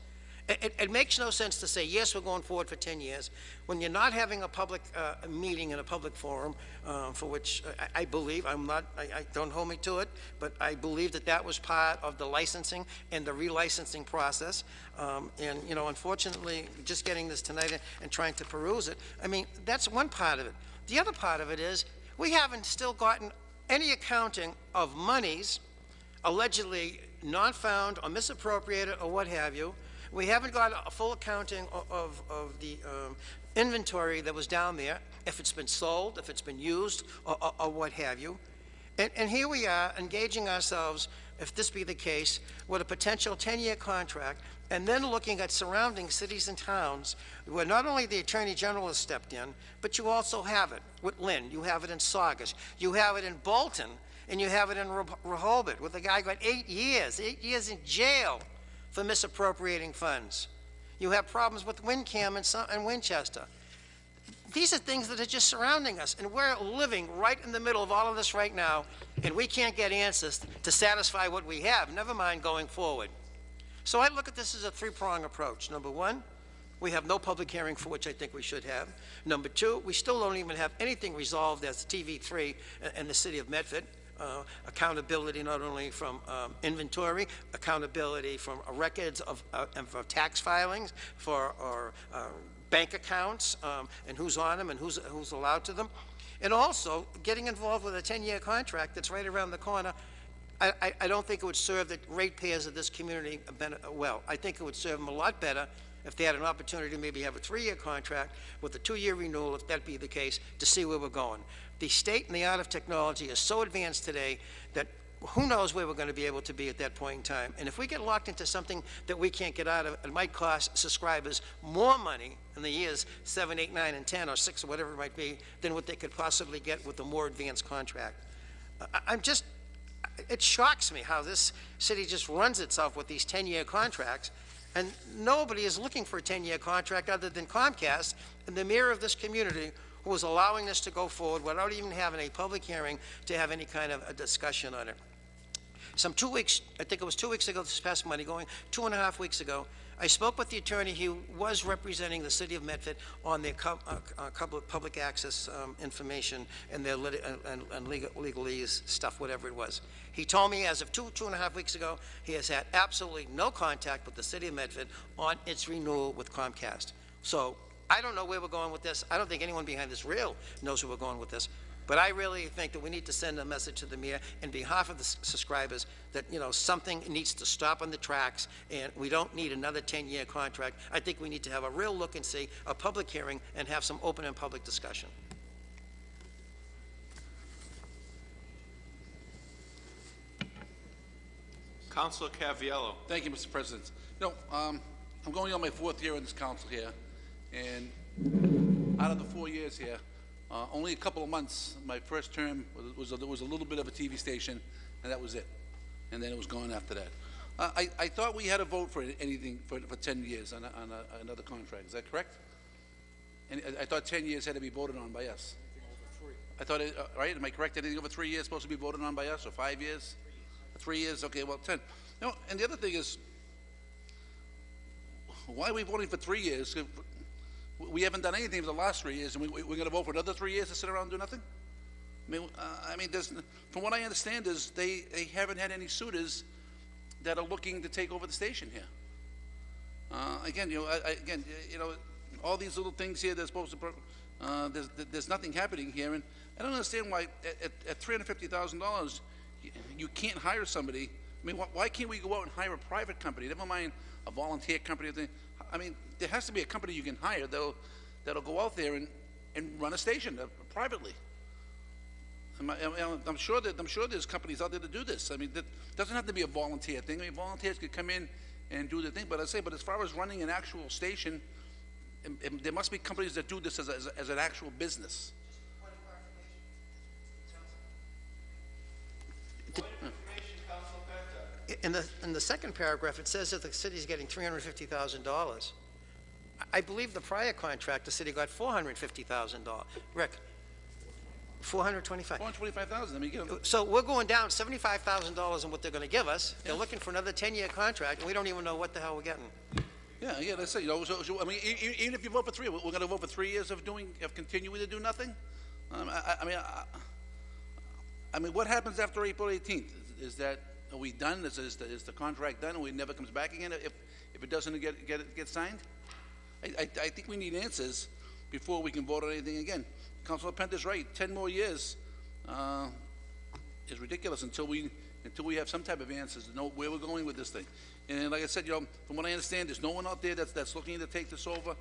D: It makes no sense to say, yes, we're going forward for 10 years, when you're not having a public meeting in a public forum, for which I believe, don't hold me to it, but I believe that that was part of the licensing and the relicensing process. And, you know, unfortunately, just getting this tonight and trying to peruse it, I mean, that's one part of it. The other part of it is, we haven't still gotten any accounting of monies allegedly not found or misappropriated or what have you. We haven't got a full accounting of the inventory that was down there, if it's been sold, if it's been used, or what have you. And here we are engaging ourselves, if this be the case, with a potential 10-year contract, and then looking at surrounding cities and towns where not only the Attorney General has stepped in, but you also have it with Lynn, you have it in Saugus, you have it in Bolton, and you have it in Rehoboth, with a guy who got 8 years in jail for misappropriating funds. You have problems with Windcam and Winchester. These are things that are just surrounding us, and we're living right in the middle of all of this right now, and we can't get answers to satisfy what we have, never mind going forward. So I look at this as a three-prong approach. Number one, we have no public hearing, for which I think we should have. Number two, we still don't even have anything resolved as TV3 in the city of Medford. Accountability not only from inventory, accountability from records of for tax filings, for bank accounts, and who's on them and who's allowed to them. And also getting involved with a 10-year contract that's right around the corner. I don't think it would serve the ratepayers of this community well. I think it would serve them a lot better if they had an opportunity to maybe have a 3-year contract with a 2-year renewal, if that be the case, to see where we're going. The state and the art of technology is so advanced today that who knows where we're going to be able to be at that point in time. And if we get locked into something that we can't get out of, it might cost subscribers more money in the years 7, 8, 9, and 10, or 6, or whatever it might be, than what they could possibly get with a more advanced contract. It shocks me how this city just runs itself with these 10-year contracts, and nobody is looking for a 10-year contract other than Comcast and the mayor of this community, who is allowing this to go forward without even having a public hearing to have any kind of a discussion on it. Some 2 weeks, I think it was 2 weeks ago, this past Monday, going 2.5 weeks ago, I spoke with the attorney who was representing the city of Medford on their public access information and their legalese stuff, whatever it was. He told me as of 2.5 weeks ago, he has had absolutely no contact with the city of Medford on its renewal with Comcast. So I don't know where we're going with this. I don't think anyone behind this rail knows where we're going with this. But I really think that we need to send a message to the mayor on behalf of the subscribers that, you know, something needs to stop on the tracks, and we don't need another 10-year contract. I think we need to have a real look and see, a public hearing, and have some open and public discussion.
A: Councilor Caviello.
G: Thank you, Mr. President. You know, I'm going on my 4th year in this council here, and out of the 4 years here, only a couple of months, my first term was a little bit of a TV station, and that was it. And then it was gone after that. I thought we had a vote for anything for 10 years on another contract. Is that correct? And I thought 10 years had to be voted on by us. I thought, right? Am I correct? Anything over 3 years supposed to be voted on by us, or 5 years? 3 years. Okay, well, 10. You know, and the other thing is, why are we voting for 3 years? We haven't done anything for the last 3 years, and we're going to vote for another 3 years to sit around and do nothing? I mean, from what I understand is they haven't had any suitors that are looking to take over the station here. Again, you know, all these little things here, they're supposed to, there's nothing happening here, and I don't understand why at $350,000 you can't hire somebody. I mean, why can't we go out and hire a private company? Never mind a volunteer company. I mean, there has to be a company you can hire that'll go out there and run a station privately. I'm sure there's companies out there to do this. I mean, that doesn't have to be a volunteer thing. I mean, volunteers could come in and do the thing. But but as far as running an actual station, there must be companies that do this as an actual business.
D: In the second paragraph, it says that the city's getting $350,000. I believe the prior contract, the city got $450,000. Rick, 425.
G: 425,000. I mean,
D: so we're going down $75,000 in what they're going to give us. They're looking for another 10-year contract, and we don't even know what the hell we're getting.
G: Yeah, that's it. You know, so I mean, even if you vote for 3, we're going to vote for 3 years of continuing to do nothing. I mean, what happens after April 18th? Are we done? Is the contract done, and it never comes back again if it doesn't get signed? I think we need answers before we can vote on anything again. Councilor Penta's right. 10 more years is ridiculous until we until we have some type of answers to know where we're going with this thing. And like I said, from what I understand, there's no one out there that's looking to take this over.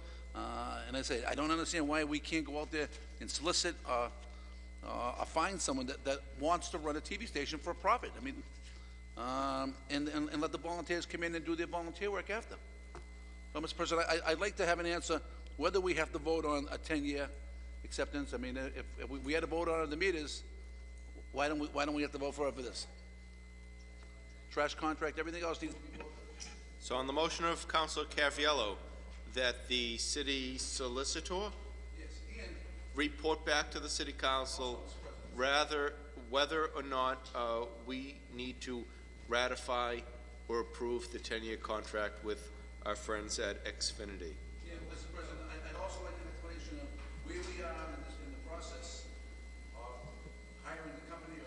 G: And I say, I don't understand why we can't go out there and solicit or find someone that wants to run a TV station for a profit. I mean, and let the volunteers come in and do their volunteer work after. So, Mr. President, I'd like to have an answer whether we have to vote on a 10-year acceptance. I mean, if we had to vote on the meters, why don't we have to vote for this? Trash contract, everything else needs to be voted.
A: So on the motion of Councilor Caraviallo, that the city solicitor report back to the city council whether or not we need to ratify or approve the 10-year contract with our friends at Xfinity.
G: Yeah, Mr. President, I'd also like an explanation of where we are in the process of hiring the company.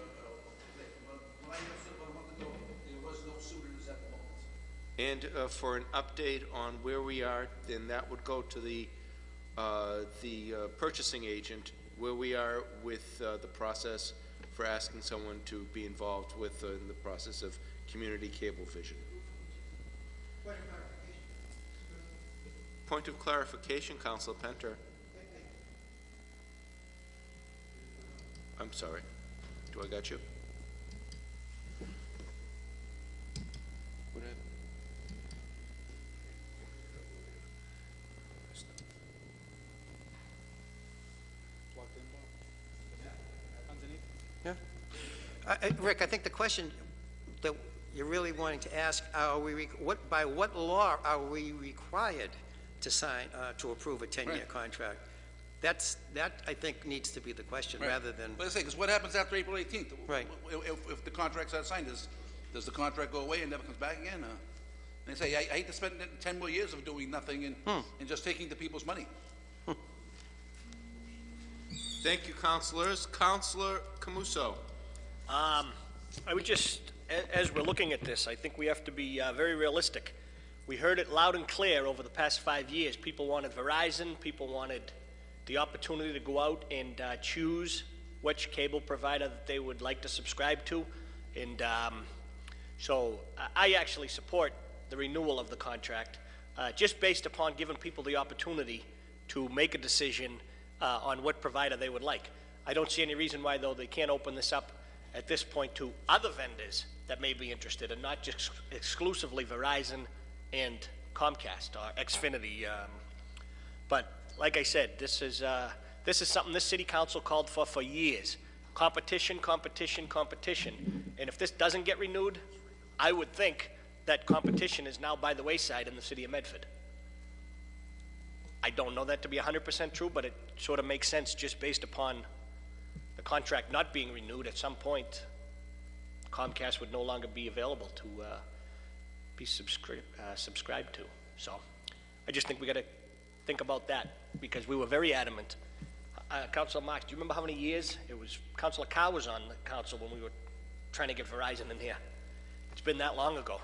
G: When I answered about a month ago, there was no suitors at the moment.
A: And for an update on where we are, then that would go to the purchasing agent, where we are with the process for asking someone to be involved with in the process of community cable vision. Point of clarification, Councilor Penter. I'm sorry. Do I got you? What happened?
D: Rick, I think the question that you're really wanting to ask, by what law are we required to sign, to approve a 10-year contract? That, I think, needs to be the question, rather than...
G: But I say, because what happens after April 18th?
D: Right.
G: If the contract's not signed, does the contract go away and never comes back again? And they say, I hate to spend 10 more years of doing nothing and just taking the people's money.
A: Thank you, councilors. Councilor Camuso.
B: I would just, as we're looking at this, I think we have to be very realistic. We heard it loud and clear over the past 5 years. People wanted Verizon. People wanted the opportunity to go out and choose which cable provider that they would like to subscribe to. And so I actually support the renewal of the contract, just based upon giving people the opportunity to make a decision on what provider they would like. I don't see any reason why, though, they can't open this up at this point to other vendors that may be interested, and not just exclusively Verizon and Comcast or Xfinity. But like I said, this is something this city council called for years. Competition, competition, competition. And if this doesn't get renewed, I would think that competition is now by the wayside in the city of Medford. I don't know that to be 100% true, but it sort of makes sense just based upon the contract not being renewed. At some point, Comcast would no longer be available to be subscribed to. So I just think we got to think about that, because we were very adamant. Councilor Marks, do you remember how many years? It was Councilor Carr was on the council when we were trying to get Verizon in here. It's been that long ago.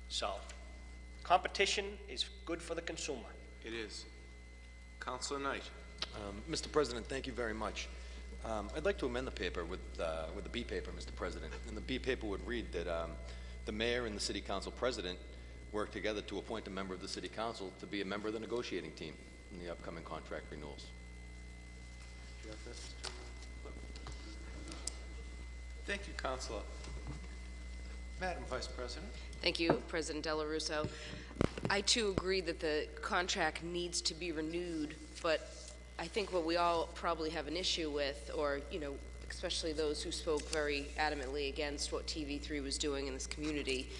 B: So competition is good for the consumer.
A: It is. Councilor Knight.
E: Mr. President, thank you very much. I'd like to amend the paper with the B paper, Mr. President. And the B paper would read that the mayor and the city council president work together to appoint a member of the city council to be a member of the negotiating team in the upcoming contract renewals.
A: Thank you, Councilor. Madam Vice President.
C: Thank you, President Dela Russo. I too agree that the contract needs to be renewed, but I think what we all probably have an issue with, or, you know, especially those who spoke very adamantly against what TV3 was doing in this community,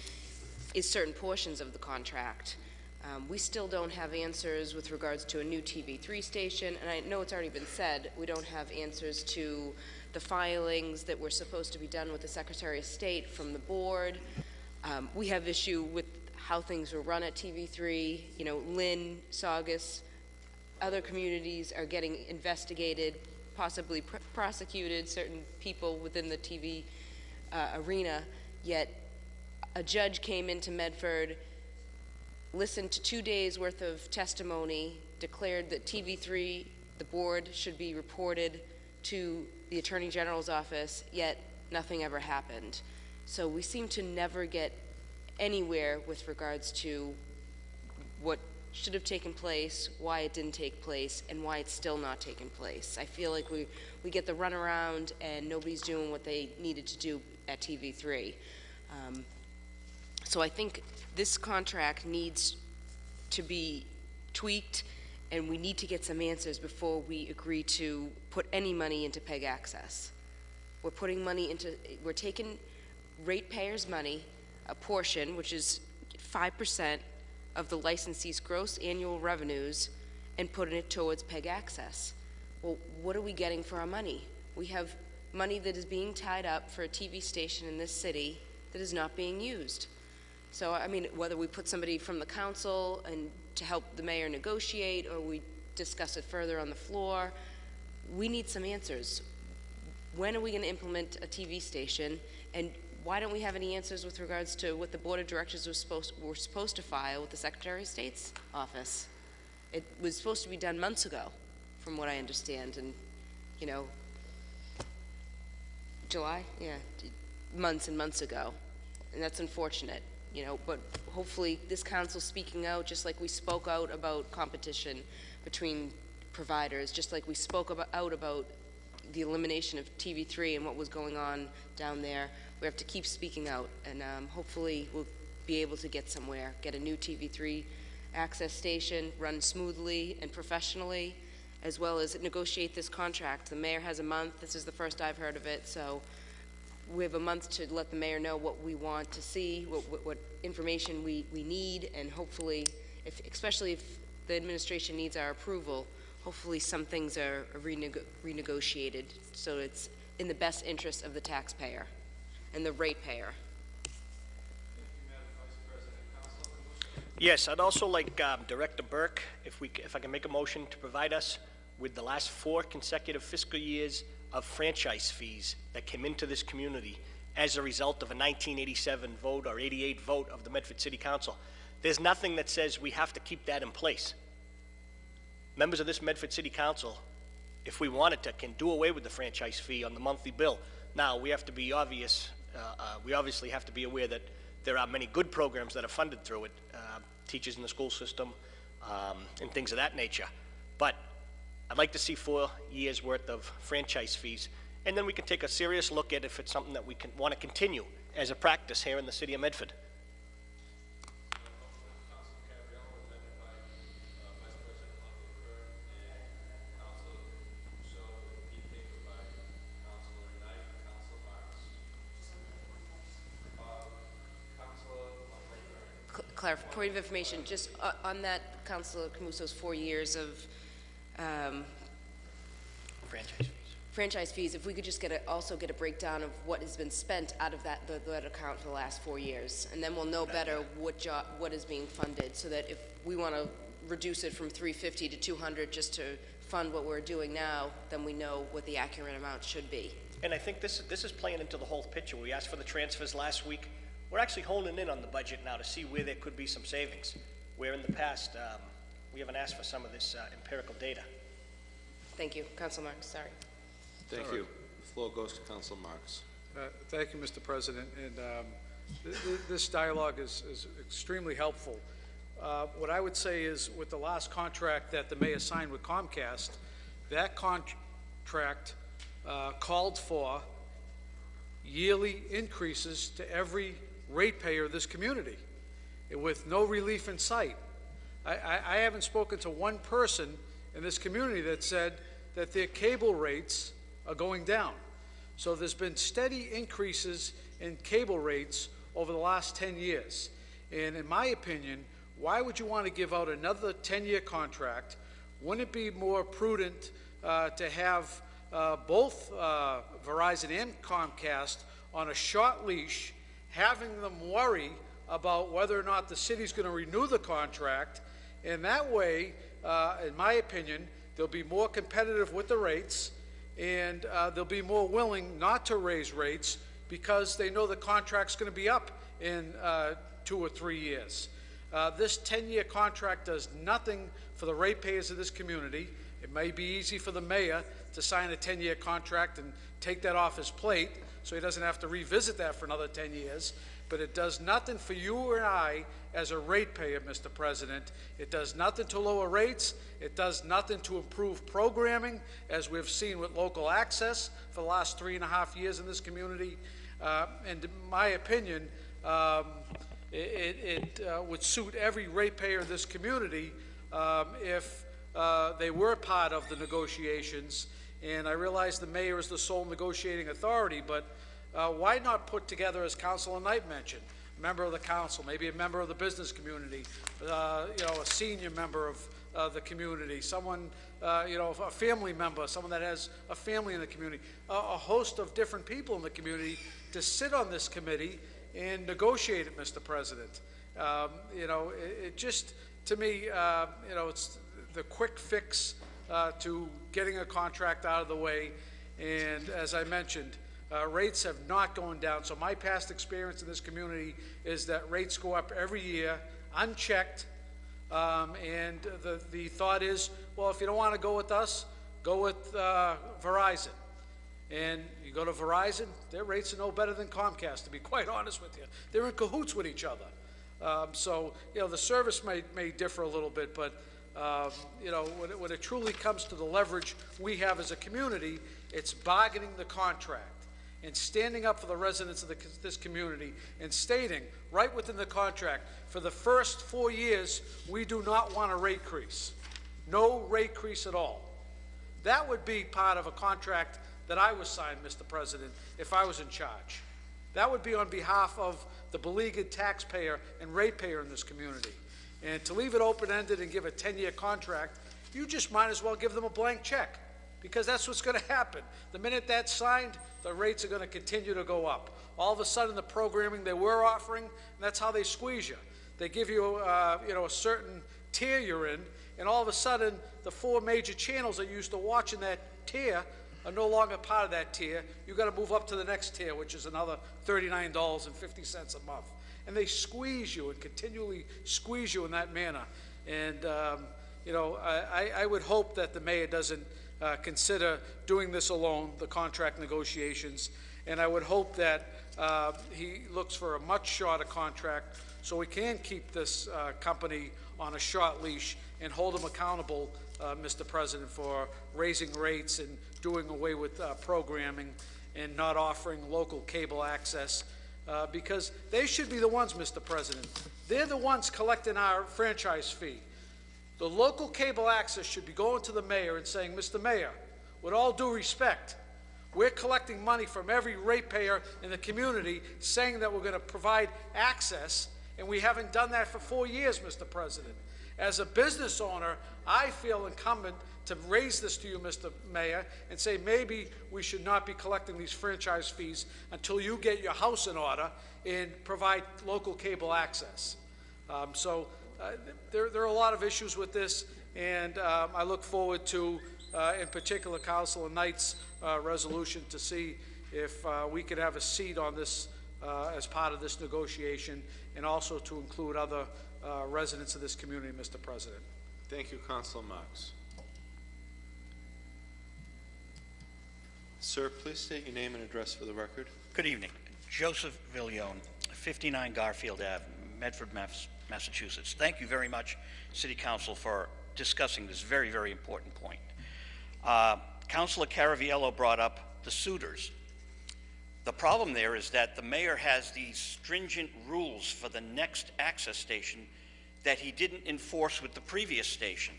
C: is certain portions of the contract. We still don't have answers with regards to a new TV3 station, and I know it's already been said, we don't have answers to the filings that were supposed to be done with the Secretary of State from the board. We have issue with how things were run at TV3. You know, Lynn, Saugus, other communities are getting investigated, possibly prosecuted, certain people within the TV arena, yet a judge came into Medford, listened to 2 days worth of testimony, declared that TV3, the board, should be reported to the Attorney General's office, yet nothing ever happened. So we seem to never get anywhere with regards to what should have taken place, why it didn't take place, and why it's still not taking place. I feel like we get the runaround and nobody's doing what they needed to do at TV3. So I think this contract needs to be tweaked, and we need to get some answers before we agree to put any money into PEG access. We're putting money into, we're taking ratepayers' money, a portion, which is 5% of the licensee's gross annual revenues, and putting it towards PEG access. Well, what are we getting for our money? We have money that is being tied up for a TV station in this city that is not being used. So, I mean, whether we put somebody from the council and to help the mayor negotiate, or we discuss it further on the floor, we need some answers. When are we going to implement a TV station, and why don't we have any answers with regards to what the board of directors were supposed to file with the Secretary of State's office? It was supposed to be done months ago, from what I understand, and, you know, July? Yeah, months and months ago, and that's unfortunate. You know, but hopefully this council speaking out, just like we spoke out about competition between providers, just like we spoke out about the elimination of TV3 and what was going on down there, we have to keep speaking out, and hopefully we'll be able to get somewhere, get a new TV3 access station, run smoothly and professionally, as well as negotiate this contract. The mayor has a month. This is the first I've heard of it, so we have a month to let the mayor know what we want to see, what information we need, and hopefully, especially if the administration needs our approval, hopefully some things are renegotiated so it's in the best interest of the taxpayer and the ratepayer.
B: Yes, I'd also like Director Burke, if I can make a motion to provide us with the last 4 consecutive fiscal years of franchise fees that came into this community as a result of a 1987 vote or 88 vote of the Medford City Council. There's nothing that says we have to keep that in place. Members of this Medford City Council, if we wanted to, can do away with the franchise fee on the monthly bill. Now, we have to be obvious, we obviously have to be aware that there are many good programs that are funded through it, teachers in the school system, and things of that nature. But I'd like to see 4 years worth of franchise fees, and then we can take a serious look at if it's something that we want to continue as a practice here in the city of Medford.
C: Point of information, just on that, Councilor Camuso's 4 years of franchise fees, if we could just also get a breakdown of what has been spent out of that account for the last 4 years, and then we'll know better what is being funded, so that if we want to reduce it from 350 to 200 just to fund what we're doing now, then we know what the accurate amount should be.
B: And I think this is playing into the whole picture. We asked for the transfers last week. We're actually honing in on the budget now to see where there could be some savings, where in the past we haven't asked for some of this empirical data.
C: Thank you. Councilor Marks, sorry.
A: Thank you. The floor goes to Councilor Marks.
F: Thank you, Mr. President, and this dialogue is extremely helpful. What I would say is, with the last contract that the mayor signed with Comcast, that contract called for yearly increases to every ratepayer of this community, with no relief in sight. I haven't spoken to one person in this community that said that their cable rates are going down. So there's been steady increases in cable rates over the last 10 years. And in my opinion, why would you want to give out another 10-year contract? Wouldn't it be more prudent to have both Verizon and Comcast on a short leash, having them worry about whether or not the city's going to renew the contract, and that way, in my opinion, they'll be more competitive with the rates, and they'll be more willing not to raise rates because they know the contract's going to be up in 2 or 3 years. This 10-year contract does nothing for the ratepayers of this community. It may be easy for the mayor to sign a 10-year contract and take that off his plate, so he doesn't have to revisit that for another 10 years, but it does nothing for you and I as a ratepayer, Mr. President. It does nothing to lower rates. It does nothing to improve programming, as we've seen with local access for the last 3.5 years in this community. And in my opinion, it would suit every ratepayer in this community if they were part of the negotiations. And I realize the mayor is the sole negotiating authority, but why not put together, as Councilor Knight mentioned, a member of the council, maybe a member of the business community, you know, a senior member of the community, someone, you know, a family member, someone that has a family in the community, a host of different people in the community to sit on this committee and negotiate it, Mr. President. You know, it just, to me, you know, it's the quick fix to getting a contract out of the way. And as I mentioned, rates have not gone down. So my past experience in this community is that rates go up every year, unchecked. And the thought is, well, if you don't want to go with us, go with Verizon. And you go to Verizon, their rates are no better than Comcast, to be quite honest with you. They're in cahoots with each other. So, you know, the service may differ a little bit, but, you know, when it truly comes to the leverage we have as a community, it's bargaining the contract and standing up for the residents of this community and stating right within the contract, for the first 4 years, we do not want a rate increase. No rate increase at all. That would be part of a contract that I would sign, Mr. President, if I was in charge. That would be on behalf of the beleaguered taxpayer and ratepayer in this community. And to leave it open-ended and give a 10-year contract, you just might as well give them a blank check, because that's what's going to happen. The minute that's signed, the rates are going to continue to go up. All of a sudden, the programming they were offering, and that's how they squeeze you. They give you, you know, a certain tier you're in, and all of a sudden, the 4 major channels that you used to watch in that tier are no longer part of that tier. You've got to move up to the next tier, which is another $39.50 a month. And they squeeze you and continually squeeze you in that manner. And, you know, I would hope that the mayor doesn't consider doing this alone, the contract negotiations. And I would hope that he looks for a much shorter contract so we can keep this company on a short leash and hold them accountable, Mr. President, for raising rates and doing away with programming and not offering local cable access, because they should be the ones, Mr. President. They're the ones collecting our franchise fee. The local cable access should be going to the mayor and saying, Mr. Mayor, with all due respect, we're collecting money from every ratepayer in the community saying that we're going to provide access, and we haven't done that for 4 years, Mr. President. As a business owner, I feel incumbent to raise this to you, Mr. Mayor, and say maybe we should not be collecting these franchise fees until you get your house in order and provide local cable access. There are a lot of issues with this, and I look forward to, in particular, Councilor Knight's resolution to see if we could have a seat on this as part of this negotiation, and also to include other residents of this community, Mr. President.
A: Thank you, Councilor Marks. Sir, please state your name and address for the record.
I: Good evening. Joseph Villione, 59 Garfield Ave, Medford, Massachusetts. Thank you very much, City Council, for discussing this very, very important point. Councilor Caraviello brought up the suitors. The problem there is that the mayor has these stringent rules for the next access station that he didn't enforce with the previous station.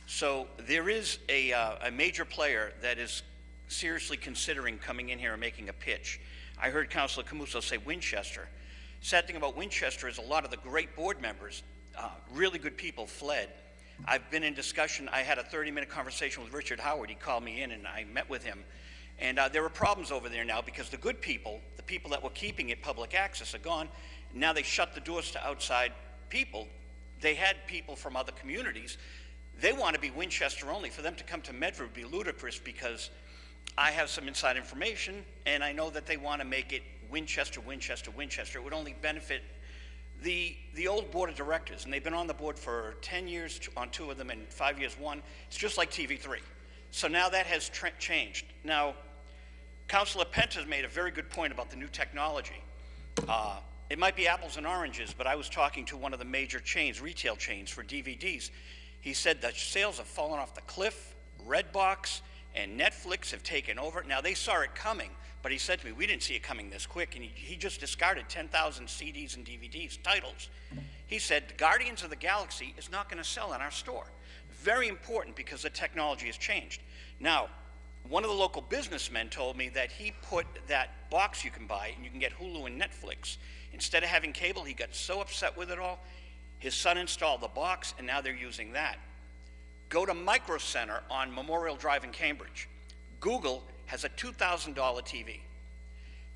I: So there is a major player that is seriously considering coming in here and making a pitch. I heard Councilor Camuso say Winchester. Sad thing about Winchester is a lot of the great board members, really good people, fled. I've been in discussion. I had a 30-minute conversation with Richard Howard. He called me in and I met with him. And there are problems over there now because the good people, the people that were keeping it public access, are gone. Now they shut the doors to outside people. They had people from other communities. They want to be Winchester only. For them to come to Medford would be ludicrous, because I have some inside information and I know that they want to make it Winchester, Winchester, Winchester. It would only benefit the old board of directors, and they've been on the board for 10 years on 2 of them and 5 years one. It's just like TV3. So now that has changed. Now, Councilor Penta made a very good point about the new technology. It might be apples and oranges, but I was talking to one of the major chains, retail chains for DVDs. He said that sales have fallen off the cliff, Redbox and Netflix have taken over. Now, they saw it coming, but he said to me, we didn't see it coming this quick, and he just discarded 10,000 CDs and DVDs, titles. He said, Guardians of the Galaxy is not going to sell in our store. Very important because the technology has changed. Now, one of the local businessmen told me that he put that box you can buy, and you can get Hulu and Netflix. Instead of having cable, he got so upset with it all, his son installed the box, and now they're using that. Go to Micro Center on Memorial Drive in Cambridge. Google has a $2,000 TV.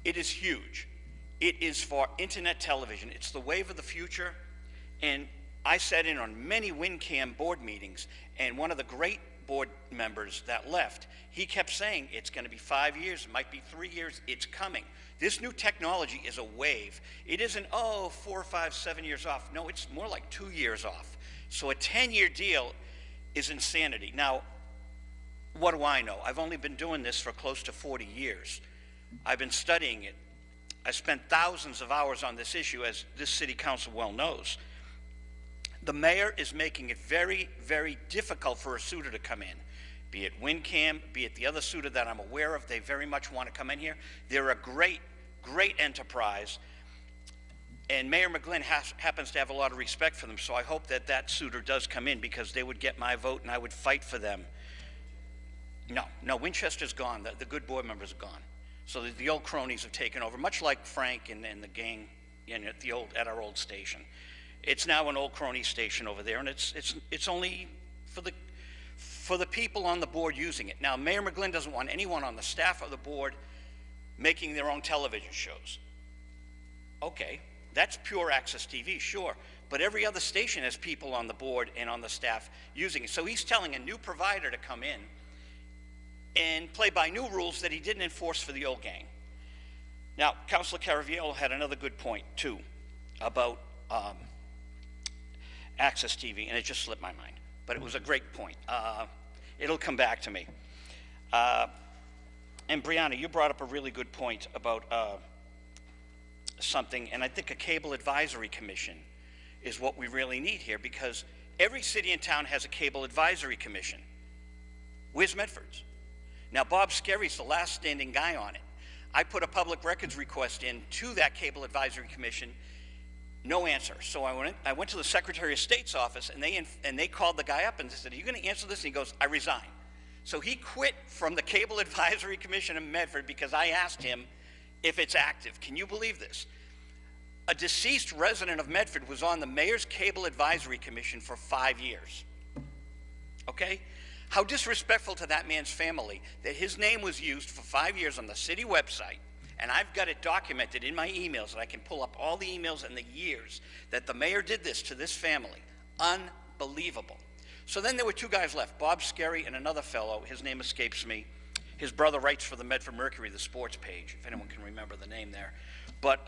I: It is huge. It is for internet television. It's the wave of the future, and I sat in on many WinCam board meetings, and one of the great board members that left, he kept saying it's going to be 5 years, it might be 3 years, it's coming. This new technology is a wave. It isn't, 4, 5, 7 years off. No, it's more like 2 years off. So a 10-year deal is insanity. Now, what do I know? I've only been doing this for close to 40 years. I've been studying it. I spent thousands of hours on this issue, as this city council well knows. The mayor is making it very, very difficult for a suitor to come in, be it WinCam, be it the other suitor that I'm aware of. They very much want to come in here. They're a great, great enterprise, and Mayor McGlynn happens to have a lot of respect for them, so I hope that that suitor does come in, because they would get my vote and I would fight for them. No, Winchester's gone. The good board members are gone. So the old cronies have taken over, much like Frank and the gang at our old station. It's now an old crony station over there, and it's only for the people on the board using it. Now, Mayor McGlynn doesn't want anyone on the staff of the board making their own television shows. Okay, that's pure access TV, sure, but every other station has people on the board and on the staff using it. So he's telling a new provider to come in and play by new rules that he didn't enforce for the old gang. Now, Councilor Caraviello had another good point, too, about access TV, and it just slipped my mind, but it was a great point. It'll come back to me. And Brianna, you brought up a really good point about something, and I think a cable advisory commission is what we really need here, because every city and town has a cable advisory commission. Where's Medford's? Now, Bob Skerry's the last standing guy on it. I put a public records request in to that cable advisory commission. No answer. So I went to the Secretary of State's office, and they called the guy up and said, are you going to answer this? And he goes, I resign. So he quit from the Cable Advisory Commission in Medford because I asked him if it's active. Can you believe this? A deceased resident of Medford was on the Mayor's Cable Advisory Commission for 5 years. Okay? How disrespectful to that man's family that his name was used for 5 years on the city website. And I've got it documented in my emails, and I can pull up all the emails and the years that the mayor did this to this family. Unbelievable. So then there were 2 guys left, Bob Skerry and another fellow. His name escapes me. His brother writes for the Medford Mercury, the sports page, if anyone can remember the name there. But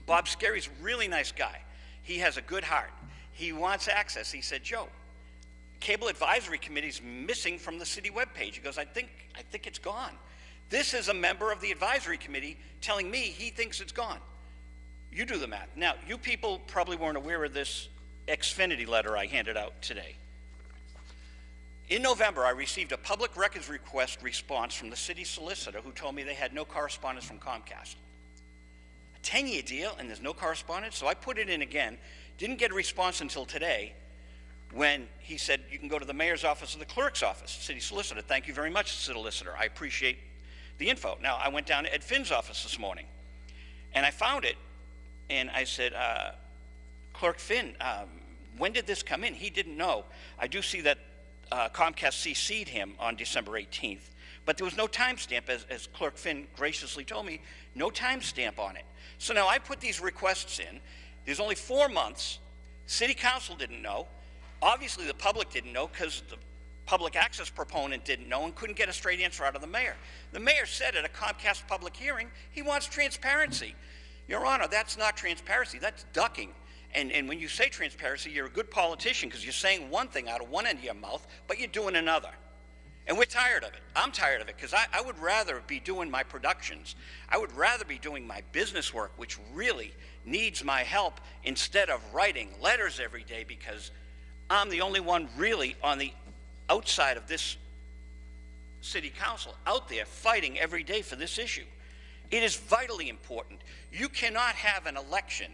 I: Bob Skerry's a really nice guy. He has a good heart. He wants access. He said, Joe, Cable Advisory Committee's missing from the city webpage. He goes, I think it's gone. This is a member of the advisory committee telling me he thinks it's gone. You do the math. Now, you people probably weren't aware of this Xfinity letter I handed out today. In November, I received a public records request response from the city solicitor who told me they had no correspondence from Comcast. A 10-year deal and there's no correspondence? So I put it in again, didn't get a response until today when he said, you can go to the mayor's office or the clerk's office, city solicitor. Thank you very much, solicitor. I appreciate the info. Now, I went down to Ed Finn's office this morning, and I found it, and I said, Clerk Finn, when did this come in? He didn't know. I do see that Comcast CC'd him on December 18th, but there was no timestamp, as Clerk Finn graciously told me, no timestamp on it. So now I put these requests in. There's only 4 months. City Council didn't know. Obviously, the public didn't know because the public access proponent didn't know and couldn't get a straight answer out of the mayor. The mayor said at a Comcast public hearing he wants transparency. Your Honor, that's not transparency, that's ducking. And when you say transparency, you're a good politician because you're saying one thing out of one end of your mouth, but you're doing another. And we're tired of it. I'm tired of it because I would rather be doing my productions. I would rather be doing my business work, which really needs my help, instead of writing letters every day, because I'm the only one really on the outside of this city council out there fighting every day for this issue. It is vitally important. You cannot have an election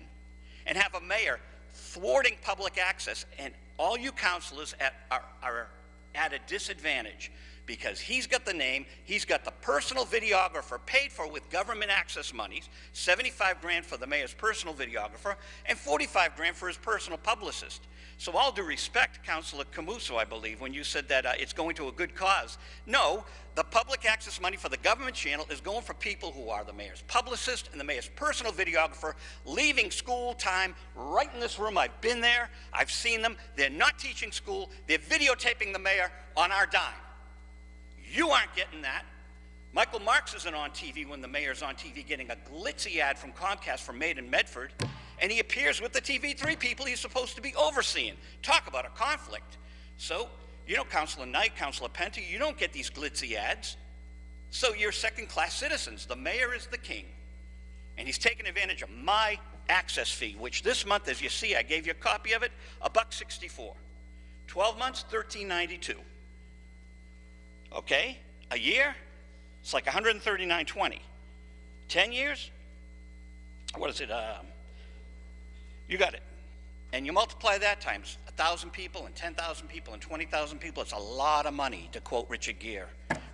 I: and have a mayor thwarting public access, and all you councilors are at a disadvantage because he's got the name, he's got the personal videographer paid for with government access monies, 75 grand for the mayor's personal videographer, and 45 grand for his personal publicist. So all due respect, Councilor Camuso, I believe, when you said that it's going to a good cause. No, the public access money for the government channel is going for people who are the mayor's publicist and the mayor's personal videographer, leaving school time right in this room. I've been there, I've seen them. They're not teaching school, they're videotaping the mayor on our dime. You aren't getting that. Michael Marks isn't on TV when the mayor's on TV getting a glitzy ad from Comcast from Made in Medford, and he appears with the TV3 people he's supposed to be overseeing. Talk about a conflict. So, you know, Councilor Knight, Councilor Penta, you don't get these glitzy ads. So you're second-class citizens. The mayor is the king, and he's taking advantage of my access fee, which this month, as you see, I gave you a copy of it, $1.64. 12 months, $13.92. Okay, a year, it's like $139.20. 10 years, what is it? You got it. And you multiply that times 1,000 people and 10,000 people and 20,000 people. It's a lot of money, to quote Richard Gere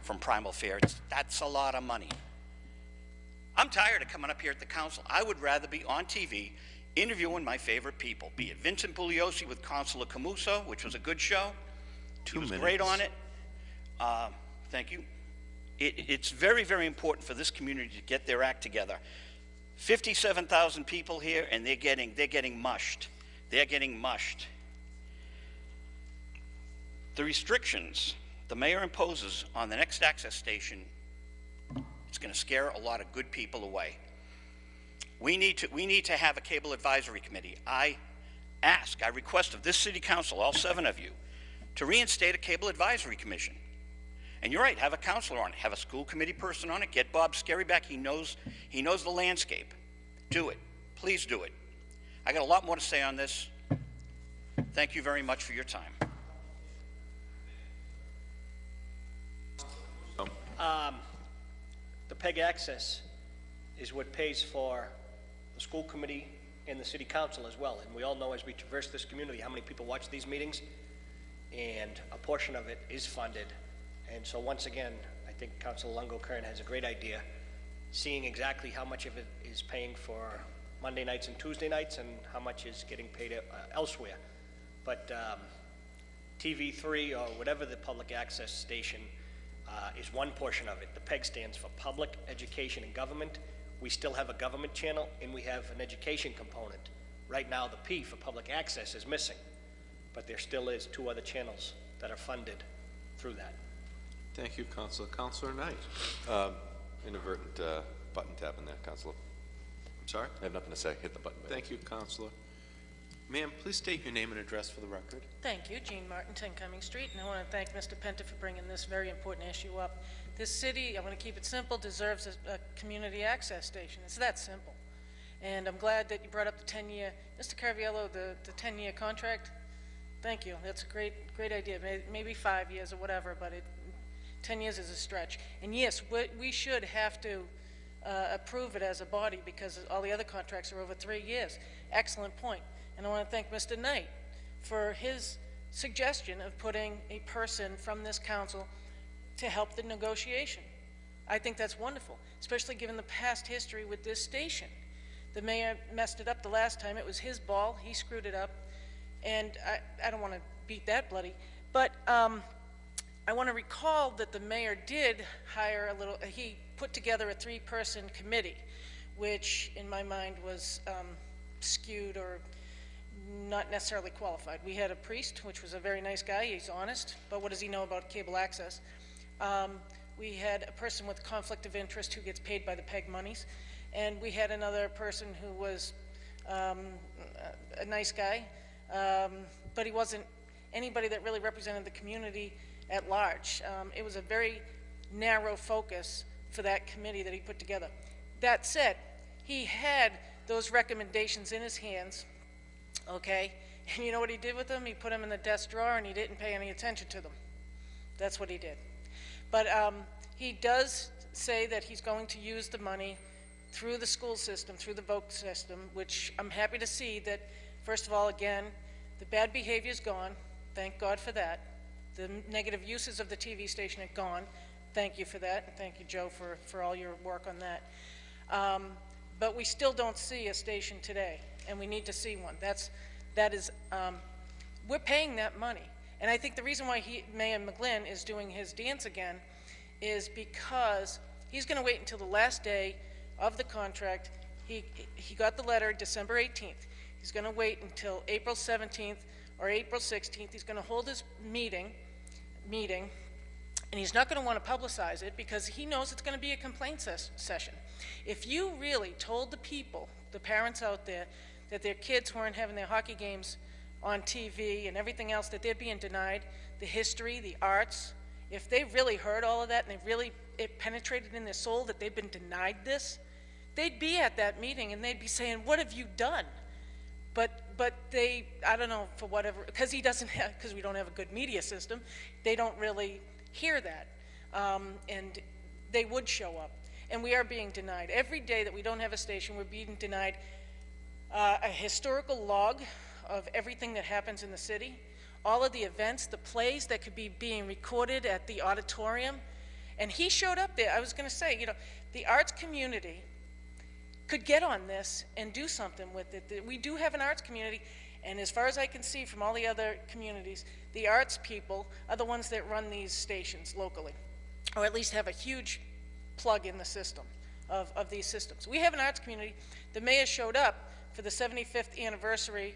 I: from Primal Fear. That's a lot of money. I'm tired of coming up here at the council. I would rather be on TV interviewing my favorite people, be it Vincent Bugliosi with Councilor Camuso, which was a good show. He was great on it. Thank you. It's very, very important for this community to get their act together. 57,000 people here, and they're getting mushed. They're getting mushed. The restrictions the mayor imposes on the next access station, it's going to scare a lot of good people away. We need to have a cable advisory committee. I request of this city council, all 7 of you, to reinstate a cable advisory commission. And you're right, have a counselor on it, have a school committee person on it, get Bob Skerry back, he knows the landscape. Do it, please do it. I got a lot more to say on this. Thank you very much for your time.
B: The PEG access is what pays for the school committee and the city council as well. And we all know as we traverse this community how many people watch these meetings, and a portion of it is funded. And so once again, I think Councilor Lungo-Kern has a great idea, seeing exactly how much of it is paying for Monday nights and Tuesday nights and how much is getting paid elsewhere. But TV3 or whatever the public access station is one portion of it. The PEG stands for Public Education and Government. We still have a government channel and we have an education component. Right now the P for public access is missing, but there still is 2 other channels that are funded through that.
A: Thank you, Councilor. Councilor Knight.
E: Inadvertent button tap in there, Councilor.
A: I'm sorry?
E: I have nothing to say. Hit the button.
A: Thank you, Councilor. Ma'am, please state your name and address for the record.
J: Thank you, Jean Martin, 10 Cumming Street, and I want to thank Mr. Penta for bringing this very important issue up. This city, I'm going to keep it simple, deserves a community access station. It's that simple. And I'm glad that you brought up the 10-year, Mr. Carviello, the 10-year contract. Thank you. That's a great idea. Maybe 5 years or whatever, but 10 years is a stretch. And yes, we should have to approve it as a body because all the other contracts are over 3 years. Excellent point. And I want to thank Mr. Knight for his suggestion of putting a person from this council to help the negotiation. I think that's wonderful, especially given the past history with this station. The mayor messed it up the last time. It was his ball. He screwed it up. And I don't want to beat that bloody, but I want to recall that the mayor did hire he put together a 3-person committee, which in my mind was skewed or not necessarily qualified. We had a priest, which was a very nice guy, he's honest, but what does he know about cable access? We had a person with conflict of interest who gets paid by the PEG monies, And we had another person who was a nice guy, but he wasn't anybody that really represented the community at large. It was a very narrow focus for that committee that he put together. That said, he had those recommendations in his hands, okay? And you know what he did with them? He put them in the desk drawer and he didn't pay any attention to them. That's what he did. But he does say that he's going to use the money through the school system, through the vote system, which I'm happy to see that, first of all, again, the bad behavior is gone. Thank God for that. The negative uses of the TV station are gone. Thank you for that. And thank you, Joe, for all your work on that. But we still don't see a station today, and we need to see one. We're paying that money. And I think the reason why Mayor McGlynn is doing his dance again is because he's going to wait until the last day of the contract. He got the letter December 18th. He's going to wait until April 17th or April 16th. He's going to hold his meeting, and he's not going to want to publicize it because he knows it's going to be a complaint session. If you really told the people, the parents out there, that their kids weren't having their hockey games on TV and everything else, that they're being denied the history, the arts, if they really heard all of that and it penetrated in their soul that they've been denied this, they'd be at that meeting and they'd be saying, what have you done? But they, I don't know, for whatever, because we don't have a good media system, they don't really hear that. And they would show up. And we are being denied. Every day that we don't have a station, we're being denied a historical log of everything that happens in the city, all of the events, the plays that could be being recorded at the auditorium. And he showed up there. I was going to say, you know, the arts community could get on this and do something with it. We do have an arts community, and as far as I can see from all the other communities, the arts people are the ones that run these stations locally, or at least have a huge plug in the system of these systems. We have an arts community. The mayor showed up for the 75th anniversary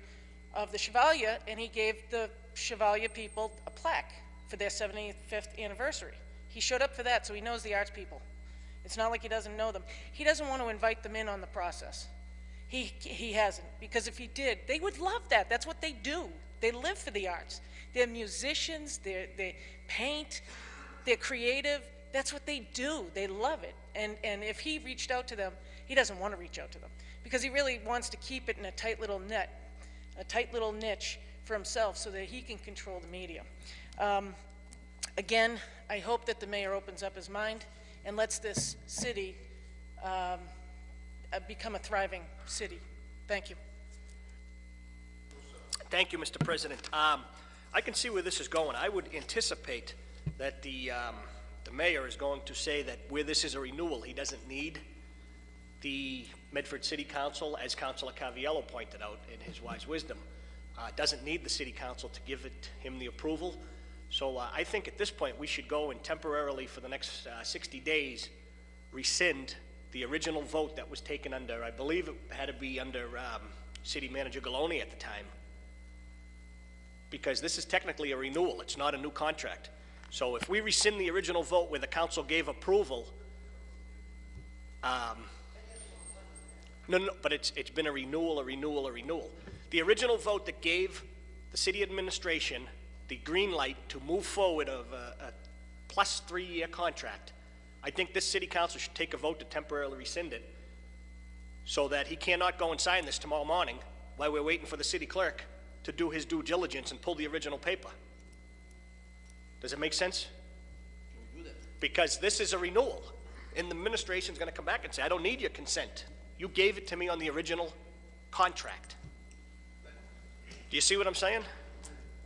J: of the Chevalier, and he gave the Chevalier people a plaque for their 75th anniversary. He showed up for that, so he knows the arts people. It's not like he doesn't know them. He doesn't want to invite them in on the process. He hasn't, because if he did, they would love that. That's what they do. They live for the arts. They're musicians, they paint, they're creative. That's what they do. They love it. And if he reached out to them, he doesn't want to reach out to them because he really wants to keep it in a tight little net, a tight little niche for himself so that he can control the media. Again, I hope that the mayor opens up his mind and lets this city become a thriving city. Thank you.
B: Thank you, Mr. President. I can see where this is going. I would anticipate that the mayor is going to say that where this is a renewal, he doesn't need the Medford City Council, as Councilor Caviello pointed out in his wise wisdom, doesn't need the City Council to give him the approval. So I think at this point we should go and temporarily for the next 60 days rescind the original vote that was taken under, I believe it had to be under City Manager Galoni at the time, because this is technically a renewal. It's not a new contract. So if we rescind the original vote where the council gave approval, no, but it's been a renewal. The original vote that gave the city administration the green light to move forward of a plus 3-year contract, I think this city council should take a vote to temporarily rescind it so that he cannot go and sign this tomorrow morning while we're waiting for the city clerk to do his due diligence and pull the original paper. Does it make sense? Because this is a renewal, and the administration's going to come back and say, I don't need your consent. You gave it to me on the original contract. Do you see what I'm saying?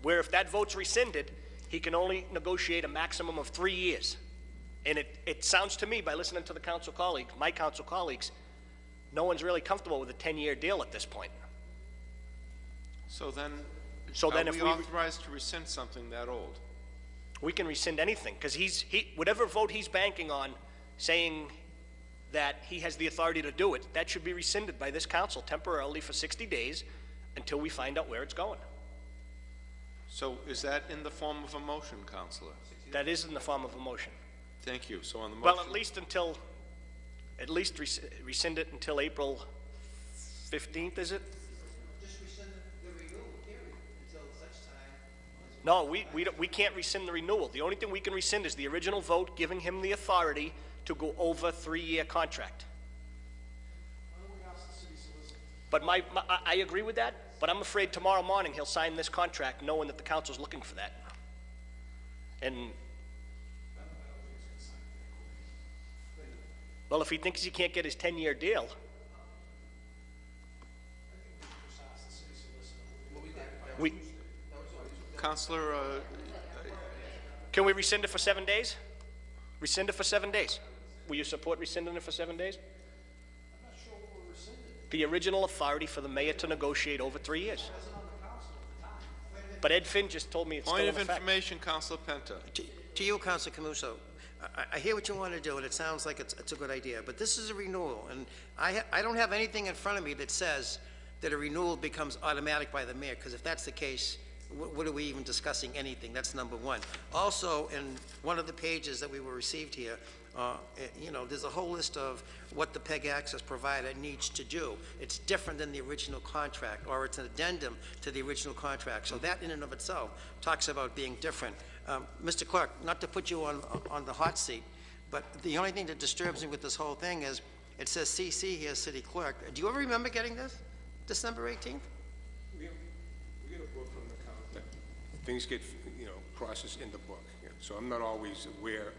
B: Where if that vote's rescinded, he can only negotiate a maximum of 3 years. And it sounds to me, by listening to the council colleagues, my council colleagues, no one's really comfortable with a 10-year deal at this point.
A: So then
B: if
A: we authorized to rescind something that old?
B: We can rescind anything, because whatever vote he's banking on, saying that he has the authority to do it, that should be rescinded by this council temporarily for 60 days until we find out where it's going.
A: So is that in the form of a motion, Councilor?
B: That is in the form of a motion.
A: Thank you. So on the motion...
B: Well, at least until at least rescind it until April 15th, is it?
D: Just rescind the renewal period until such time.
B: No, we can't rescind the renewal. The only thing we can rescind is the original vote giving him the authority to go over a 3-year contract. But I agree with that, but I'm afraid tomorrow morning he'll sign this contract knowing that the council's looking for that. And, well, if he thinks he can't get his 10-year deal,
A: Counselor,
B: can we rescind it for 7 days? Rescind it for 7 days. Will you support rescinding it for 7 days? I'm not sure what we're rescinding. The original authority for the mayor to negotiate over 3 years. But Ed Finn just told me it's still in
A: point of
B: effect.
A: information, Counselor Penta.
D: To you, Councilor Camuso, I hear what you want to do, and it sounds like it's a good idea, but this is a renewal, and I don't have anything in front of me that says that a renewal becomes automatic by the mayor, because if that's the case, what are we even discussing anything? That's number one. Also, in one of the pages that we were received here, you know, there's a whole list of what the PEG access provider needs to do. It's different than the original contract, or it's an addendum to the original contract. So that in and of itself talks about being different. Mr. Clerk, not to put you on the hot seat, but the only thing that disturbs me with this whole thing is it says CC here, City Clerk. Do you ever remember getting this? December 18th?
H: We get a book from the county. Things get, you know, processed in the book. You know, so I'm not always aware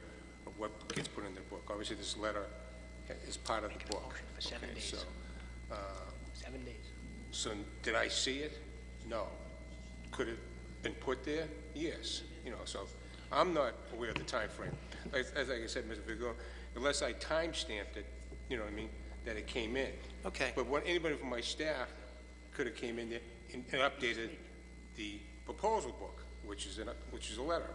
H: of what gets put in the book. Obviously, this letter is part of the book.
B: For 7 days.
H: So,
B: 7 days.
H: so did I see it? No. Could it been put there? Yes. You know, so I'm not aware of the time frame. Like I said, Mr. Vigo, unless I time stamped it, you know what I mean, that it came in.
D: Okay.
H: But what anybody from my staff could have came in there and updated the proposal book, which is a letter.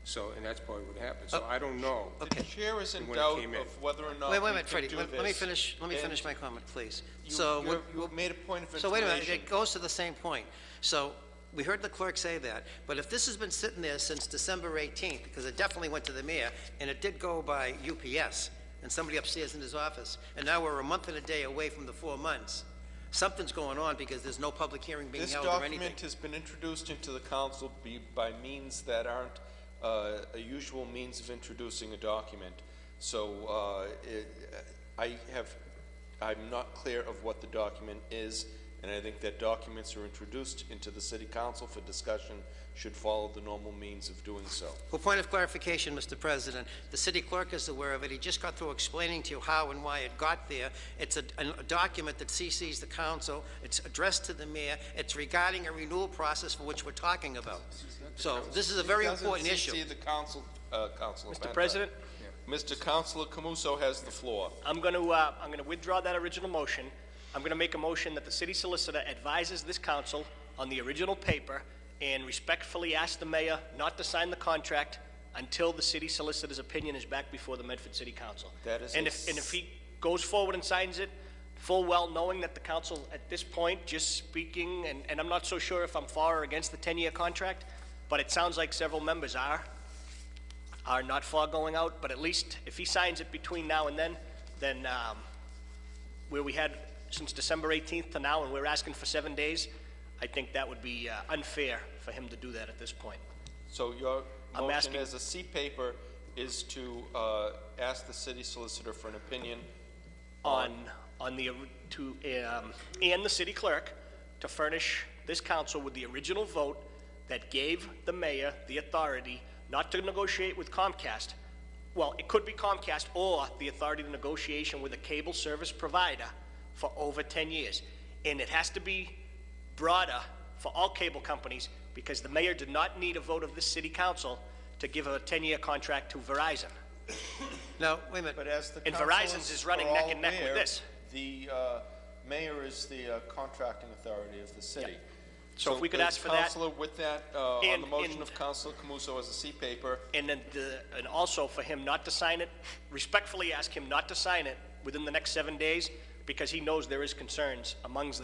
H: So, and that's probably what happened. So I don't know.
A: The chair is in
H: when it
A: doubt
H: came in.
A: of whether or not
D: Wait a
A: we
D: minute,
A: can
D: Freddie,
A: do
D: let me
A: this.
D: finish
A: And
D: my comment, please.
A: You made a point of information.
D: So wait a minute, it goes to the same point. So we heard the clerk say that, but if this has been sitting there since December 18th, because it definitely went to the mayor, and it did go by UPS, and somebody upstairs in his office, and now we're a month and a day away from the 4 months, something's going on because there's no public hearing being
A: This
D: held or anything.
A: document has been introduced into the council by means that aren't a usual means of introducing a document. So I'm not clear of what the document is, and I think that documents are introduced into the city council for discussion should follow the normal means of doing so.
D: Well, point of clarification, Mr. President, the city clerk is aware of it. He just got through explaining to you how and why it got there. It's a document that CCs the council. It's addressed to the mayor. It's regarding a renewal process for which we're talking about. So this is a very important issue.
A: It doesn't CC the council, Councilor
B: Mr.
A: Penta.
B: President?
A: Mr. Councilor Camuso has the floor.
B: I'm going to withdraw that original motion. I'm going to make a motion that the city solicitor advises this council on the original paper and respectfully ask the mayor not to sign the contract until the city solicitor's opinion is back before the Medford City Council.
A: That is
B: and if he goes forward and signs it, full well knowing that the council at this point, just speaking, and I'm not so sure if I'm for or against the 10-year contract, but it sounds like several members are not for going out, but at least if he signs it between now and then where we had since December 18th to now and we're asking for 7 days, I think that would be unfair for him to do that at this point.
A: So your
B: I'm
A: motion
B: asking-
A: as a C paper is to ask the city solicitor for an opinion
B: And the city clerk to furnish this council with the original vote that gave the mayor the authority not to negotiate with Comcast. Well, it could be Comcast or the authority to negotiation with a cable service provider for over 10 years. And it has to be broader for all cable companies because the mayor did not need a vote of this city council to give a 10-year contract to Verizon.
D: Now, wait a minute.
A: But as the
B: And
A: council
B: Verizon's is running
A: are
B: neck
A: all
B: and neck with
A: aware,
B: this.
A: The mayor is the contracting authority of the city.
B: So if we could ask for that-
A: Councilor, with that, on
B: And-
A: the motion
B: and-
A: of Councilor Camuso as a C paper,
B: And then and also for him not to sign it, respectfully ask him not to sign it within the next 7 days because he knows there is concerns amongst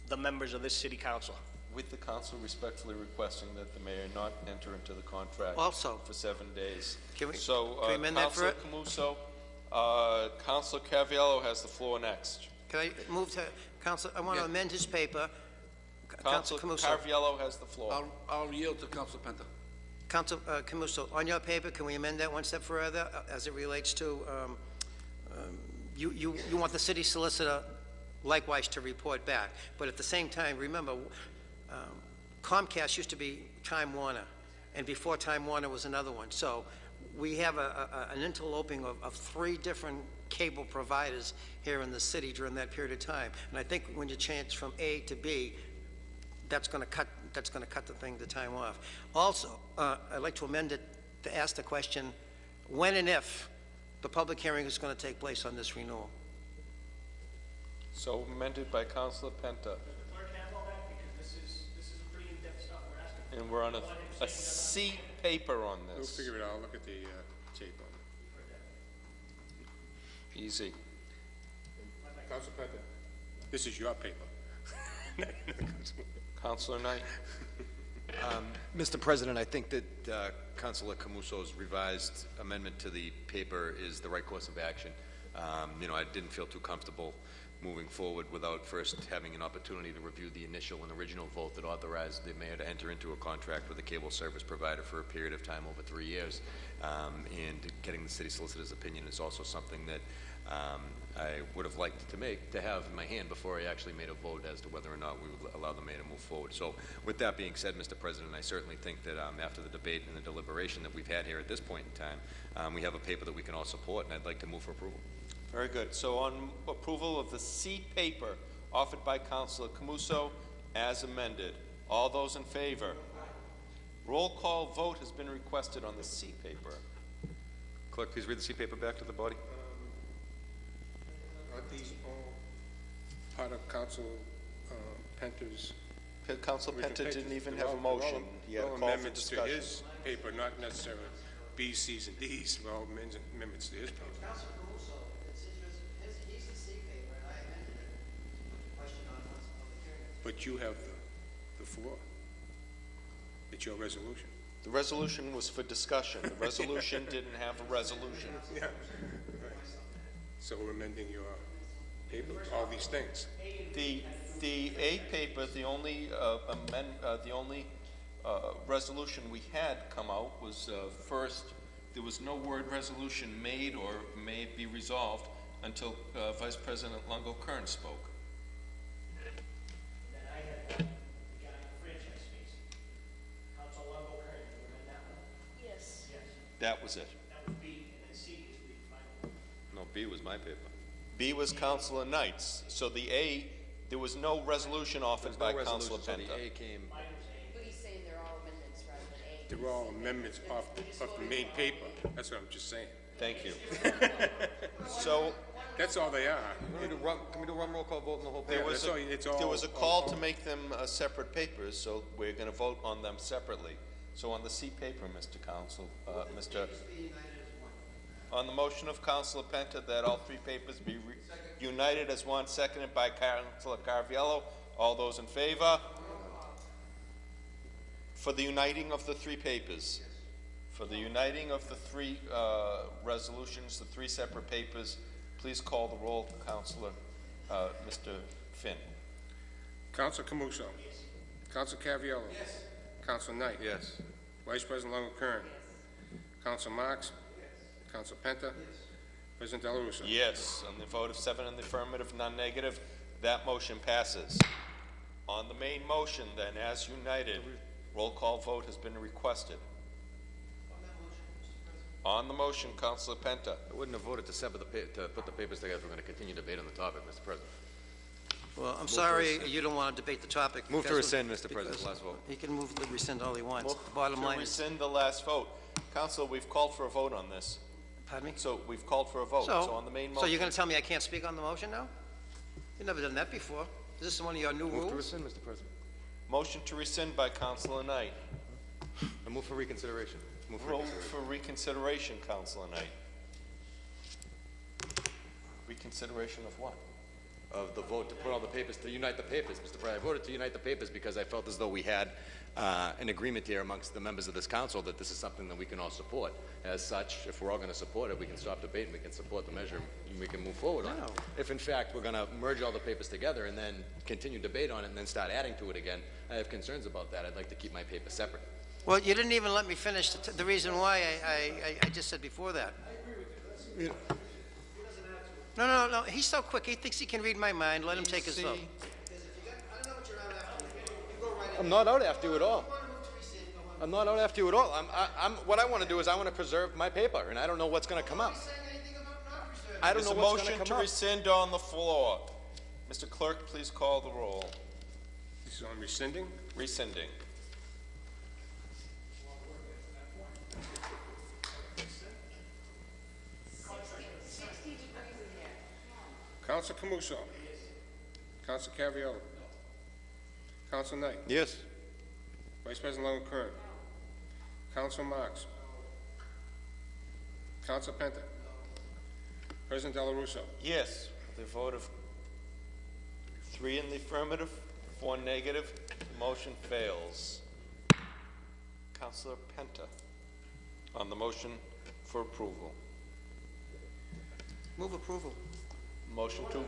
B: the members of this city council.
A: with the council respectfully requesting that the mayor not enter into the contract
D: Also-
A: for 7 days.
D: Can we-
A: So,
D: can we amend that for
A: Councilor Camuso, Councilor Caviello has the floor next.
D: Can I move to, Council, I want to amend his paper. Council
A: Councilor
D: Camuso.
A: Caviello has the floor.
G: I'll yield to Council Penta.
D: Council Camuso, on your paper, can we amend that one step further as it relates to, you want the city solicitor likewise to report back, but at the same time, remember, Comcast used to be Time Warner, and before Time Warner was another one. So we have an interloping of 3 different cable providers here in the city during that period of time. And I think when you change from A to B, that's going to cut the time off. Also, I'd like to amend it to ask the question, when and if the public hearing is going to take place on this renewal?
A: So amended by Councilor Penta.
B: Clerk have all that, because this is pretty in-depth stuff we're asking.
A: And we're on a C paper on
H: We'll
A: this.
H: figure it out. I'll look at the tape on it.
A: Easy.
H: Council Penta, this is your paper.
A: Councilor Knight.
E: Mr. President, I think that Councilor Camuso's revised amendment to the paper is the right course of action. You know, I didn't feel too comfortable moving forward without first having an opportunity to review the initial and original vote that authorized the mayor to enter into a contract with a cable service provider for a period of time over 3 years. And getting the city solicitor's opinion is also something that I would have liked to have in my hand before I actually made a vote as to whether or not we would allow the mayor to move forward. So with that being said, Mr. President, I certainly think that after the debate and the deliberation that we've had here at this point in time, we have a paper that we can all support, and I'd like to move for approval.
A: Very good. So on approval of the C paper offered by Councilor Camuso as amended, all those in favor? Roll call vote has been requested on the C paper.
E: Clerk, please read the C paper back to the body.
H: Are these all part of Council Penta's?
A: Councilor Penta
H: original
A: didn't even
H: papers?
A: have a motion. He had a
H: They're all
A: call for
H: amendments to
A: discussion.
H: his paper, not necessarily B's, C's, and D's. They're all amendments to his paper.
D: Council Camuso, he's the C paper, and I amended it. Question on the hearing.
H: But you have the floor. It's your resolution.
A: The resolution was for discussion. The resolution didn't have a resolution.
H: Yeah. Right. So we're amending your paper, all these things.
A: The A paper, the only resolution we had come out was first, there was no word resolution made or may be resolved until Vice President Longo Kern spoke.
B: Then I had one regarding the franchise fees. Council Longo Kern, you remember that one?
J: Yes.
B: Yes.
A: That was it.
B: That was B, and then C is the final.
E: No, B was my paper.
A: B was Councilor Knight's. So the A, there was no resolution offered by Councilor
E: So the
A: Penta.
E: A came,
C: But he's saying they're all amendments rather than A.
H: They're all amendments of the main paper. That's what I'm just saying.
A: Thank you. So
H: That's all they are.
E: can we do one roll call vote on the whole
A: there
E: paper?
A: was
H: that's all- it's all-
A: there was a call to make them separate papers, so we're going to vote on them separately. So on the C paper, Mr. Council, on the motion of Councilor Penta that all 3 papers be united as one, seconded by Councilor Carviello. All those in favor? For the uniting of the 3 papers. For the uniting of the 3 resolutions, the 3 separate papers, please call the roll, Councilor, Mr. Finn.
H: Council Camuso. Yes. Council Caviello. Yes. Council Knight.
E: Yes.
H: Vice President Longo Kern. Yes. Council Marks. Yes. Council Penta. Yes. President Del Russo.
A: Yes, on the vote of 7 in the affirmative, none negative, that motion passes. On the main motion, then, as united, roll call vote has been requested. On the motion, Councilor Penta.
E: I wouldn't have voted to sever to put the papers together if we're going to continue debate on the topic, Mr. President.
D: Well, I'm sorry, you don't want to debate the topic.
E: Move to
D: because-
E: rescind, Mr. President,
D: because
E: last vote.
D: He can move to rescind all he wants. The bottom
A: To
D: line is,
A: rescind the last vote. Council, we've called for a vote on this.
D: pardon me?
A: So we've called for a vote. So on the main
D: So
A: motion.
D: you're going to tell me I can't speak on the motion now? You've never done that before. Is this one of your new
E: Move to
D: rules?
E: rescind, Mr. President.
A: Motion to rescind by Councilor Knight.
E: I move for reconsideration. Move for
A: Roll
E: reconsideration.
A: for reconsideration, Councilor Knight. Reconsideration of what?
E: of the vote to put all the papers, to unite the papers, Mr. President. I voted to unite the papers because I felt as though we had an agreement here amongst the members of this council that this is something that we can all support. As such, if we're all going to support it, we can stop debating, we can support the measure, and we can move forward on it. If in fact we're going to merge all the papers together and then continue debate on it and then start adding to it again, I have concerns about that. I'd like to keep my paper separate.
D: Well, you didn't even let me finish the reason why I just said before that. No, he's so quick. He thinks he can read my mind. Let him take his vote.
E: I'm not out after you at all. I'm not out after you at all. What I want to do is I want to preserve my paper, and I don't know what's going to come up. I don't know what's going to come up.
A: There's a motion to rescind on the floor. Mr. Clerk, please call the roll.
H: This is on rescinding?
A: Rescinding.
H: Counsel Camuso. Counsel Caviola. Counsel Knight.
E: Yes.
H: Vice President Long Kern. Counsel Marks. Counsel Penta. President Dela Russo.
A: Yes, with a vote of 3 in the affirmative, 4 negative, the motion fails. Councilor Penta on the motion for approval.
D: Move approval.
A: Motion to...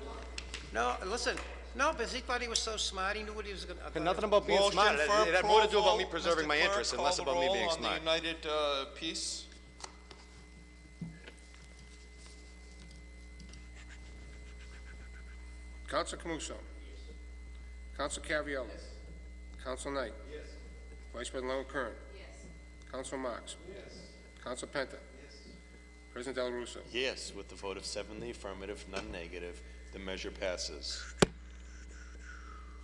D: No, listen. No, because he thought he was so smart. He knew what he was going to...
E: And nothing about being
A: Motion
E: smart.
A: for
E: It had more to do about me
A: approval.
E: preserving
A: Mr.
E: my
A: Clerk,
E: interests and
A: call
E: less
A: the
E: about me
A: roll
E: being
A: on
E: smart.
A: the United piece.
H: Counsel Camuso. Counsel Caviola. Counsel Knight. Vice President Long Kern. Counsel Marks. Counsel Penta. President Dela Russo.
A: Yes, with the vote of 7 in the affirmative, none negative, the measure passes.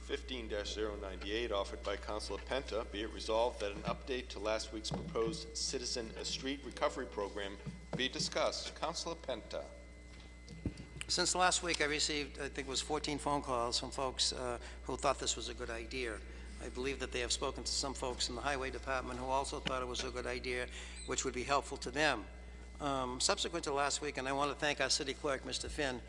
A: 15-098, offered by Councilor Penta, be it resolved that an update to last week's proposed Citizen Street Recovery Program be discussed. Councilor Penta.
D: Since last week, I received, I think it was 14 phone calls from folks who thought this was a good idea. I believe that they have spoken to some folks in the Highway Department who also thought it was a good idea, which would be helpful to them. Subsequent to last week, and I want to thank our city clerk, Mr. Finn,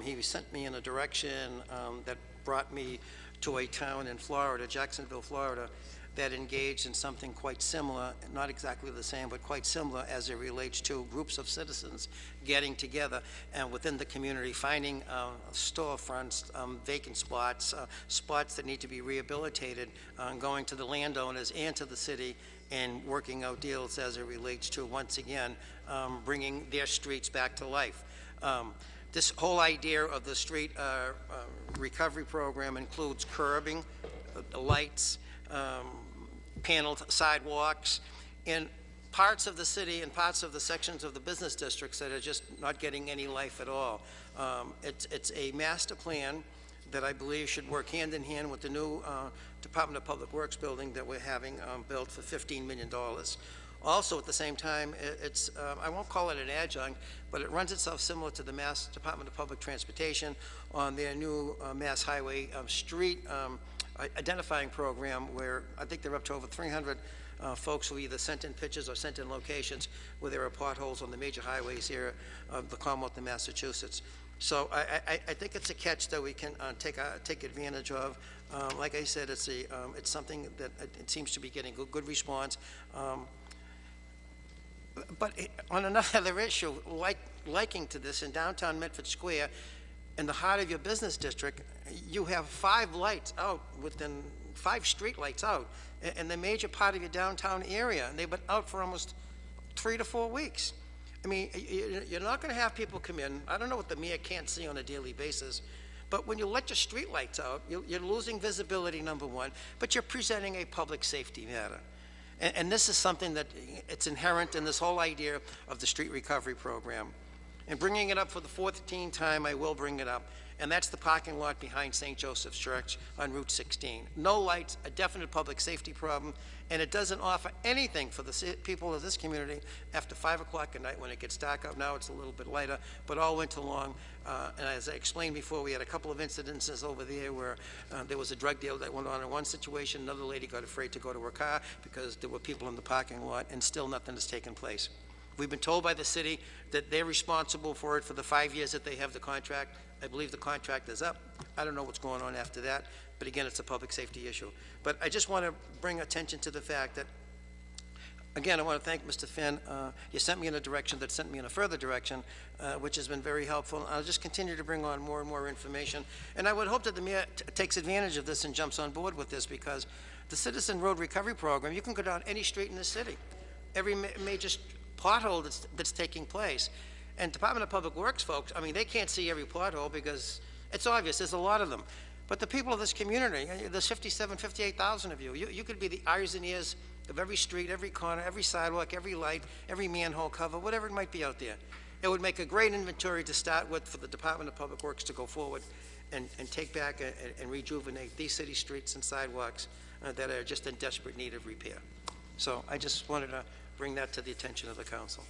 D: he sent me in a direction that brought me to a town in Florida, Jacksonville, Florida, that engaged in something quite similar, not exactly the same, but quite similar as it relates to groups of citizens getting together and within the community finding storefronts, vacant spots, spots that need to be rehabilitated, going to the landowners and to the city and working out deals as it relates to, once again, bringing their streets back to life. This whole idea of the street recovery program includes curbing, lights, paneled sidewalks, in parts of the city and parts of the sections of the business districts that are just not getting any life at all. It's a master plan that I believe should work hand in hand with the new Department of Public Works building that we're having built for $15 million. Also, at the same time, it's, I won't call it an adjunct, but it runs itself similar to the Mass Department of Public Transportation on their new Mass Highway street identifying program, where I think they're up to over 300 folks who either sent in pictures or sent in locations where there are potholes on the major highways here of the Commonwealth of Massachusetts. So I think it's a catch that we can take advantage of. Like I said, it's something that it seems to be getting good response. But on another issue, liking to this, in downtown Medford Square, in the heart of your business district, you have 5 lights out, within 5 street lights out, in the major part of your downtown area, and they've been out for almost 3 to 4 weeks. I mean, you're not going to have people come in. I don't know what the mayor can't see on a daily basis, but when you let your street lights out, you're losing visibility, number one, but you're presenting a public safety matter. And this is something that it's inherent in this whole idea of the street recovery program. And bringing it up for the 14th time, I will bring it up. And that's the parking lot behind St. Joseph's Church on Route 16. No lights, a definite public safety problem, and it doesn't offer anything for the people of this community after 5 o'clock at night when it gets dark out. Now it's a little bit lighter, but all winter long. And as I explained before, we had a couple of incidences over there where there was a drug deal that went on in one situation. Another lady got afraid to go to her car because there were people in the parking lot, and still nothing has taken place. We've been told by the city that they're responsible for it for the 5 years that they have the contract. I believe the contract is up. I don't know what's going on after that, but again, it's a public safety issue. But I just want to bring attention to the fact that, again, I want to thank Mr. Finn. You sent me in a direction that sent me in a further direction, which has been very helpful. I'll just continue to bring on more and more information. And I would hope that the mayor takes advantage of this and jumps on board with this, because the Citizen Road Recovery Program, you can go down any street in the city, every major pothole that's taking place. And Department of Public Works folks, I mean, they can't see every pothole because it's obvious, there's a lot of them. But the people of this community, there's 58,000 of you. You could be the eyes and ears of every street, every corner, every sidewalk, every light, every manhole cover, whatever it might be out there. It would make a great inventory to start with for the Department of Public Works to go forward and take back and rejuvenate these city streets and sidewalks that are just in desperate need of repair. So I just wanted to bring that to the attention of the council.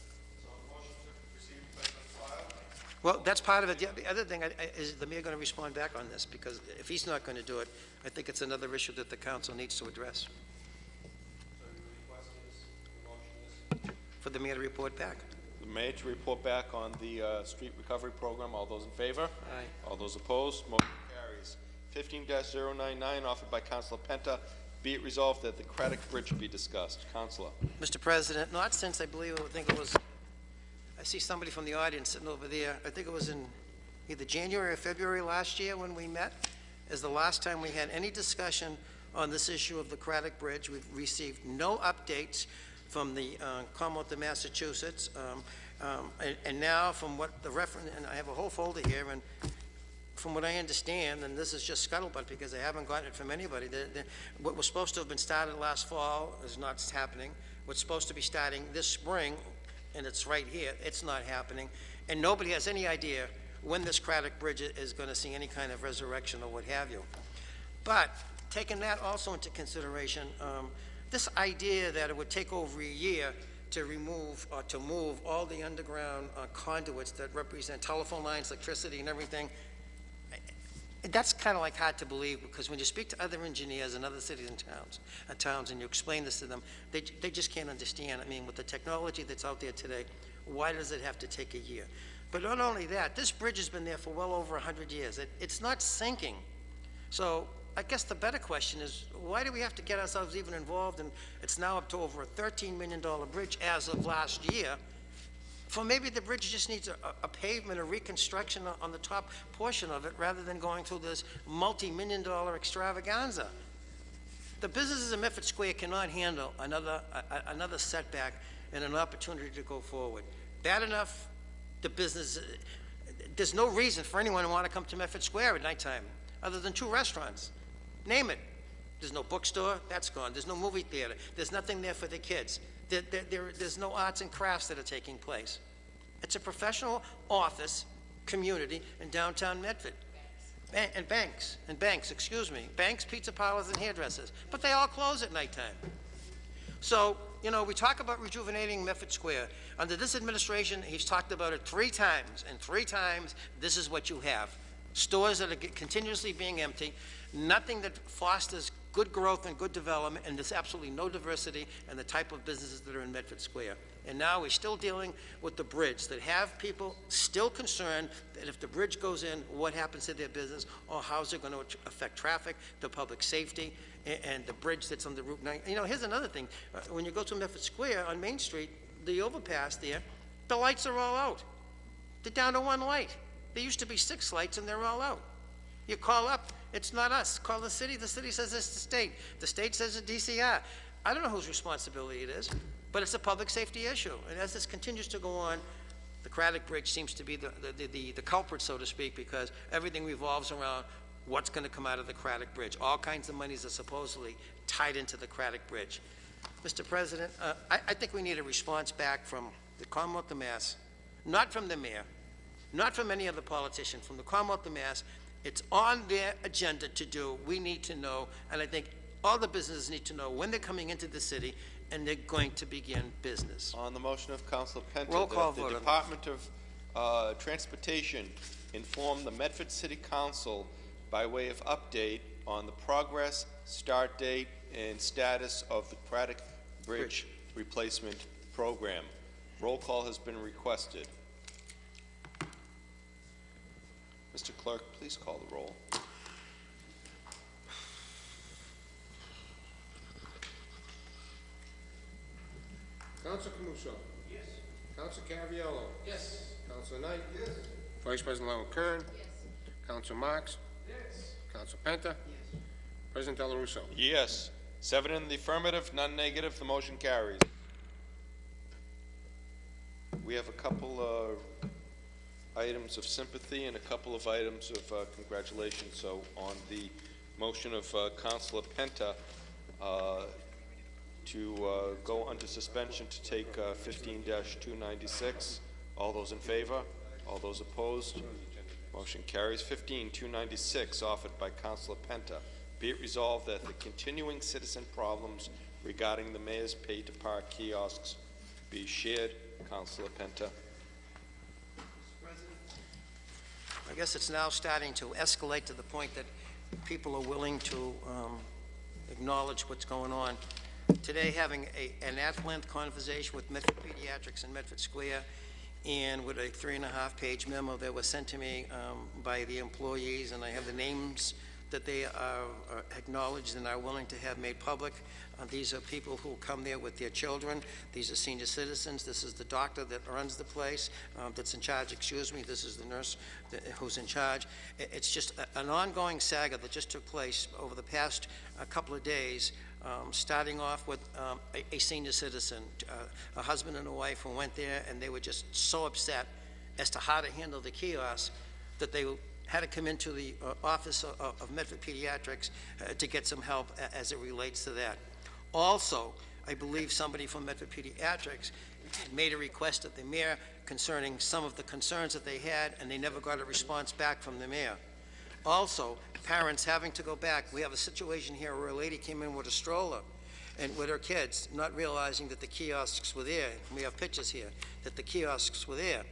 D: Well, that's part of it. The other thing is the mayor going to respond back on this, because if he's not going to do it, I think it's another issue that the council needs to address. For the mayor to report back.
A: The mayor to report back on the street recovery program. All those in favor?
D: Aye.
A: All those opposed? Motion carries. 15-099, offered by Councilor Penta. Be it resolved that the Craddock Bridge be discussed. Councilor.
D: Mr. President, not since I think it was, I see somebody from the audience sitting over there. I think it was in either January or February last year when we met, is the last time we had any discussion on this issue of the Craddock Bridge. We've received no updates from the Commonwealth of Massachusetts. And now from what the reference, and I have a whole folder here, and from what I understand, and this is just scuttlebutt because I haven't gotten it from anybody, what was supposed to have been started last fall is not happening. What's supposed to be starting this spring, and it's right here, it's not happening. And nobody has any idea when this Craddock Bridge is going to see any kind of resurrection or what have you. But taking that also into consideration, this idea that it would take over a year to remove or to move all the underground conduits that represent telephone lines, electricity, and everything, that's kind of like hard to believe, because when you speak to other engineers in other cities and towns, and you explain this to them, they just can't understand. I mean, with the technology that's out there today, why does it have to take a year? But not only that, this bridge has been there for well over 100 years. It's not sinking. So I guess the better question is, why do we have to get ourselves even involved? And it's now up to over a $13 million bridge as of last year. For maybe the bridge just needs a pavement, a reconstruction on the top portion of it, rather than going through this multi-million-dollar extravaganza. The businesses in Medford Square cannot handle another setback and an opportunity to go forward. Bad enough, the business, there's no reason for anyone to want to come to Medford Square at nighttime, other than 2 restaurants. Name it. There's no bookstore, that's gone. There's no movie theater. There's nothing there for the kids. There's no arts and crafts that are taking place. It's a professional office community in downtown Medford. Banks, pizza parlors, and hairdressers. But they all close at nighttime. So, you know, we talk about rejuvenating Medford Square. Under this administration, he's talked about it 3 times, and 3 times, this is what you have. Stores that are continuously being empty, nothing that fosters good growth and good development, and there's absolutely no diversity in the type of businesses that are in Medford Square. And now we're still dealing with the bridge that have people still concerned that if the bridge goes in, what happens to their business, or how's it going to affect traffic, the public safety, and the bridge that's on the Route 9. You know, here's another thing. When you go to Medford Square on Main Street, the overpass there, the lights are all out. They're down to 1 light. There used to be 6 lights, and they're all out. You call up, it's not us. Call the city says it's the state. The state says it's DCR. I don't know whose responsibility it is, but it's a public safety issue. And as this continues to go on, the Craddock Bridge seems to be the culprit, so to speak, because everything revolves around what's going to come out of the Craddock Bridge. All kinds of monies are supposedly tied into the Craddock Bridge. Mr. President, I think we need a response back from the Commonwealth of Mass, not from the mayor, not from any other politician, from the Commonwealth of Mass. It's on their agenda to do. We need to know, and I think all the businesses need to know when they're coming into the city and they're going to begin business.
A: On the motion of Councilor Penta,
D: Roll call
A: that
D: vote
A: the
D: on
A: Department of Transportation inform the Medford City Council by way of update on the progress, start date, and status of the Craddock Bridge replacement program. Roll call has been requested. Mr. Clerk, please call the roll.
H: Counsel Camuso. Yes. Counsel Caraviallo. Yes. Counsel Knight. Yes. Vice President Lawrence Kern. Yes. Counsel Marks. Yes. Counsel Penta. Yes. President Del Russo.
A: Yes. 7 in the affirmative, none negative. The motion carries. We have a couple items of sympathy and a couple of items of congratulations. So on the motion of Councilor Penta to go under suspension to take 15-296. All those in favor? All those opposed? Motion carries. 15-296 offered by Councilor Penta. Be it resolved that the continuing citizen problems regarding the mayor's pay-to-park kiosks be shared. Councilor Penta.
D: I guess it's now starting to escalate to the point that people are willing to acknowledge what's going on. Today, having an at-length conversation with Medford Pediatrics in Medford Square, and with a 3.5-page memo that was sent to me by the employees, and I have the names that they are acknowledged and are willing to have made public. These are people who come there with their children. These are senior citizens. This is the doctor that runs the place, that's in charge, excuse me. This is the nurse who's in charge. It's just an ongoing saga that just took place over the past couple of days, starting off with a senior citizen, a husband and a wife who went there, and they were just so upset as to how to handle the kiosk that they had to come into the office of Medford Pediatrics to get some help as it relates to that. Also, I believe somebody from Medford Pediatrics made a request at the mayor concerning some of the concerns that they had, and they never got a response back from the mayor. Also, parents having to go back. We have a situation here where a lady came in with a stroller and with her kids, not realizing that the kiosks were there. We have pictures here that the kiosks were there.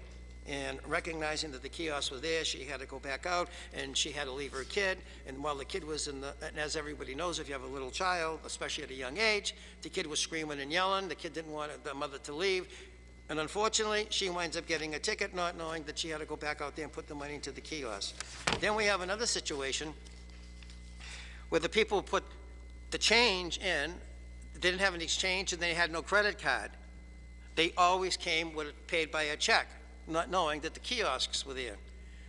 D: And recognizing that the kiosk was there, she had to go back out, and she had to leave her kid. And while the kid was in the, and as everybody knows, if you have a little child, especially at a young age, the kid was screaming and yelling. The kid didn't want the mother to leave. And unfortunately, she winds up getting a ticket, not knowing that she had to go back out there and put the money into the kiosk. Then we have another situation where the people put the change in, they didn't have any change, and they had no credit card. They always came with it paid by a check, not knowing that the kiosks were there.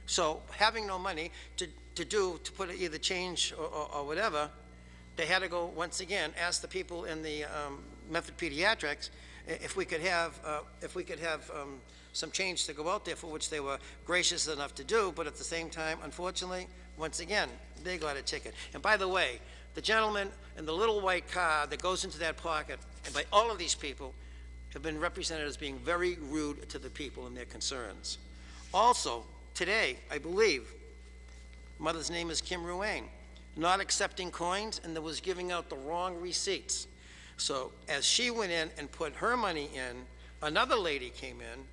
D: So having no money to put either change or whatever, they had to go, once again, ask the people in the Medford Pediatrics if we could have some change to go out there, for which they were gracious enough to do, but at the same time, unfortunately, once again, they got a ticket. And by the way, the gentleman in the little white car that goes into that pocket, and by all of these people, have been represented as being very rude to the people and their concerns. Also, today, I believe, mother's name is Kim Ruane, not accepting coins, and that was giving out the wrong receipts. So as she went in and put her money in, another lady came in,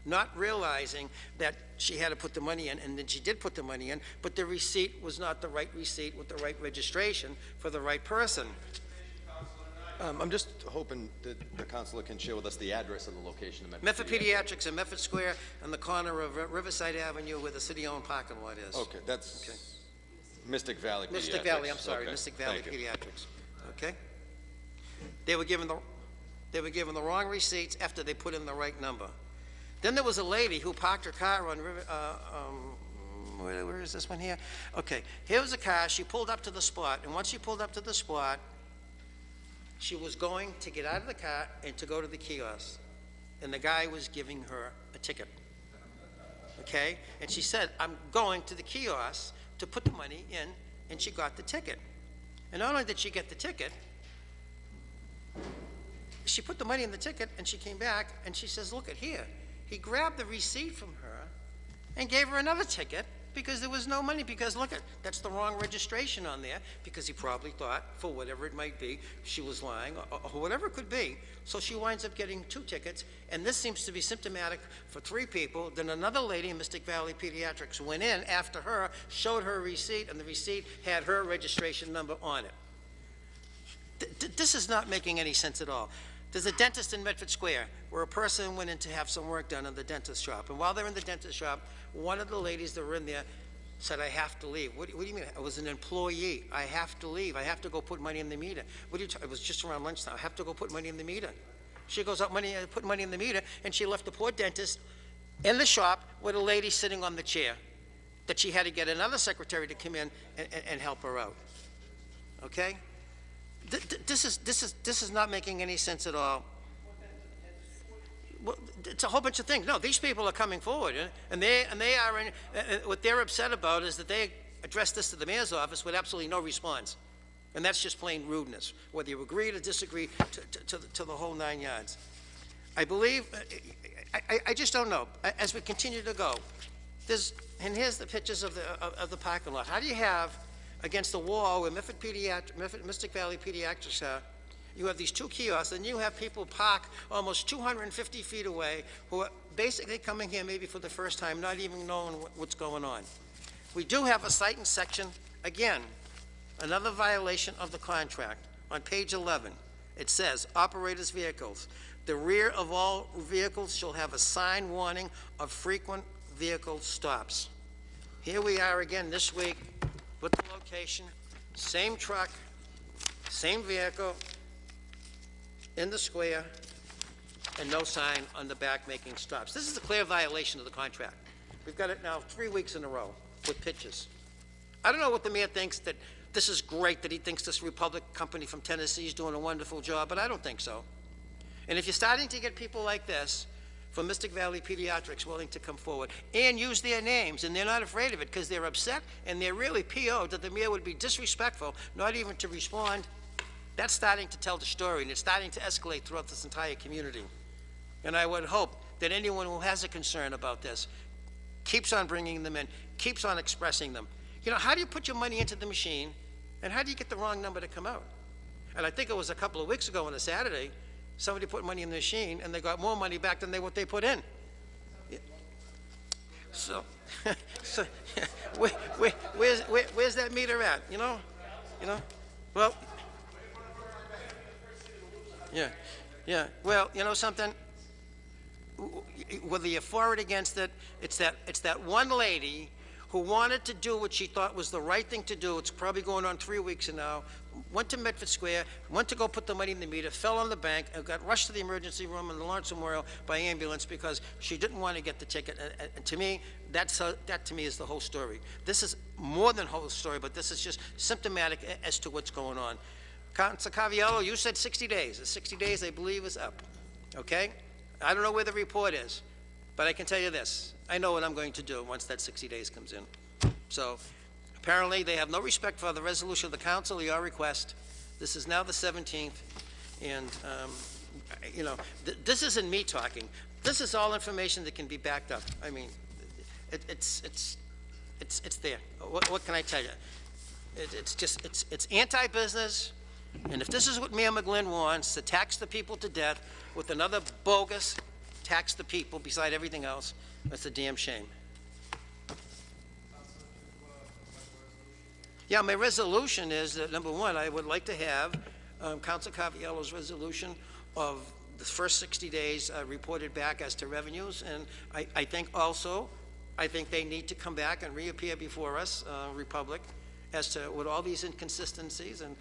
D: not realizing that she had to put the money in, and then she did put the money in, but the receipt was not the right receipt with the right registration for the right person.
E: I'm just hoping that the councilor can share with us the address of the location of
D: Medford Pediatrics in Medford Square on the corner of Riverside Avenue where the city-owned parking lot is.
E: Okay, that's Mystic Valley Pediatrics.
D: Mystic Valley, I'm sorry,
E: Okay,
D: Mystic Valley
E: thank you.
D: Pediatrics. Okay? They were given the wrong receipts after they put in the right number. Then there was a lady who parked her car on where is this one here? Okay, here was a car. She pulled up to the spot, and once she pulled up to the spot, she was going to get out of the car and to go to the kiosk, and the guy was giving her a ticket. Okay? And she said, I'm going to the kiosk to put the money in, and she got the ticket. And not only did she get the ticket, she put the money in the ticket, and she came back, and she says, look at here. He grabbed the receipt from her and gave her another ticket because there was no money, because look, that's the wrong registration on there, because he probably thought, for whatever it might be, she was lying, or whatever it could be. So she winds up getting 2 tickets, and this seems to be symptomatic for 3 people. Then another lady in Mystic Valley Pediatrics went in after her, showed her receipt, and the receipt had her registration number on it. This is not making any sense at all. There's a dentist in Medford Square where a person went in to have some work done in the dentist shop. And while they're in the dentist shop, one of the ladies that were in there said, I have to leave. What do you mean? I was an employee. I have to leave. I have to go put money in the meter. It was just around lunchtime. I have to go put money in the meter. She goes out, put money in the meter, and she left the poor dentist in the shop with a lady sitting on the chair that she had to get another secretary to come in and help her out. Okay? This is not making any sense at all. Well, it's a whole bunch of things. No, these people are coming forward, and they are in, what they're upset about is that they addressed this to the mayor's office with absolutely no response. And that's just plain rudeness, whether you agree or disagree to the whole 9 yards. I believe, I just don't know. As we continue to go, and here's the pictures of the parking lot. How do you have, against the wall where Mystic Valley Pediatrics are, you have these 2 kiosks, and you have people park almost 250 feet away who are basically coming here maybe for the first time, not even knowing what's going on. We do have a site inspection, again, another violation of the contract. On page 11, it says, operators' vehicles. The rear of all vehicles shall have a sign warning of frequent vehicle stops. Here we are again this week with the location, same truck, same vehicle, in the square, and no sign on the back making stops. This is a clear violation of the contract. We've got it now 3 weeks in a row with pictures. I don't know what the mayor thinks, that this is great, that he thinks this Republic company from Tennessee is doing a wonderful job, but I don't think so. And if you're starting to get people like this from Mystic Valley Pediatrics willing to come forward and use their names, and they're not afraid of it because they're upset and they're really PO'd that the mayor would be disrespectful, not even to respond, that's starting to tell the story, and it's starting to escalate throughout this entire community. And I would hope that anyone who has a concern about this keeps on bringing them in, keeps on expressing them. You know, how do you put your money into the machine, and how do you get the wrong number to come out? And I think it was a couple of weeks ago on a Saturday, somebody put money in the machine, and they got more money back than what they put in. Yeah. So, where's that meter at? You know, well. Yeah. Well, you know something? Whether you're for it or against it, it's that one lady who wanted to do what she thought was the right thing to do. It's probably going on 3 weeks now. Went to Medford Square, went to go put the money in the meter, fell on the bank, and got rushed to the emergency room in the Lawrence Memorial by ambulance because she didn't want to get the ticket. And to me, that to me is the whole story. This is more than whole story, but this is just symptomatic as to what's going on. Councilor Caviello, you said 60 days. The 60 days, I believe, is up, okay? I don't know where the report is, but I can tell you this. I know what I'm going to do once that 60 days comes in. So apparently they have no respect for the resolution of the council or your request. This is now the 17th, and, you know, this isn't me talking. This is all information that can be backed up. I mean, it's there. What can I tell you? It's anti-business. And if this is what Mayor McGlynn wants, to tax the people to death with another bogus tax the people beside everything else, that's a damn shame. Yeah, my resolution is that, number one, I would like to have Councilor Caviello's resolution of the first 60 days reported back as to revenues. And I think also, I think they need to come back and reappear before us, Republic, as to what all these inconsistencies and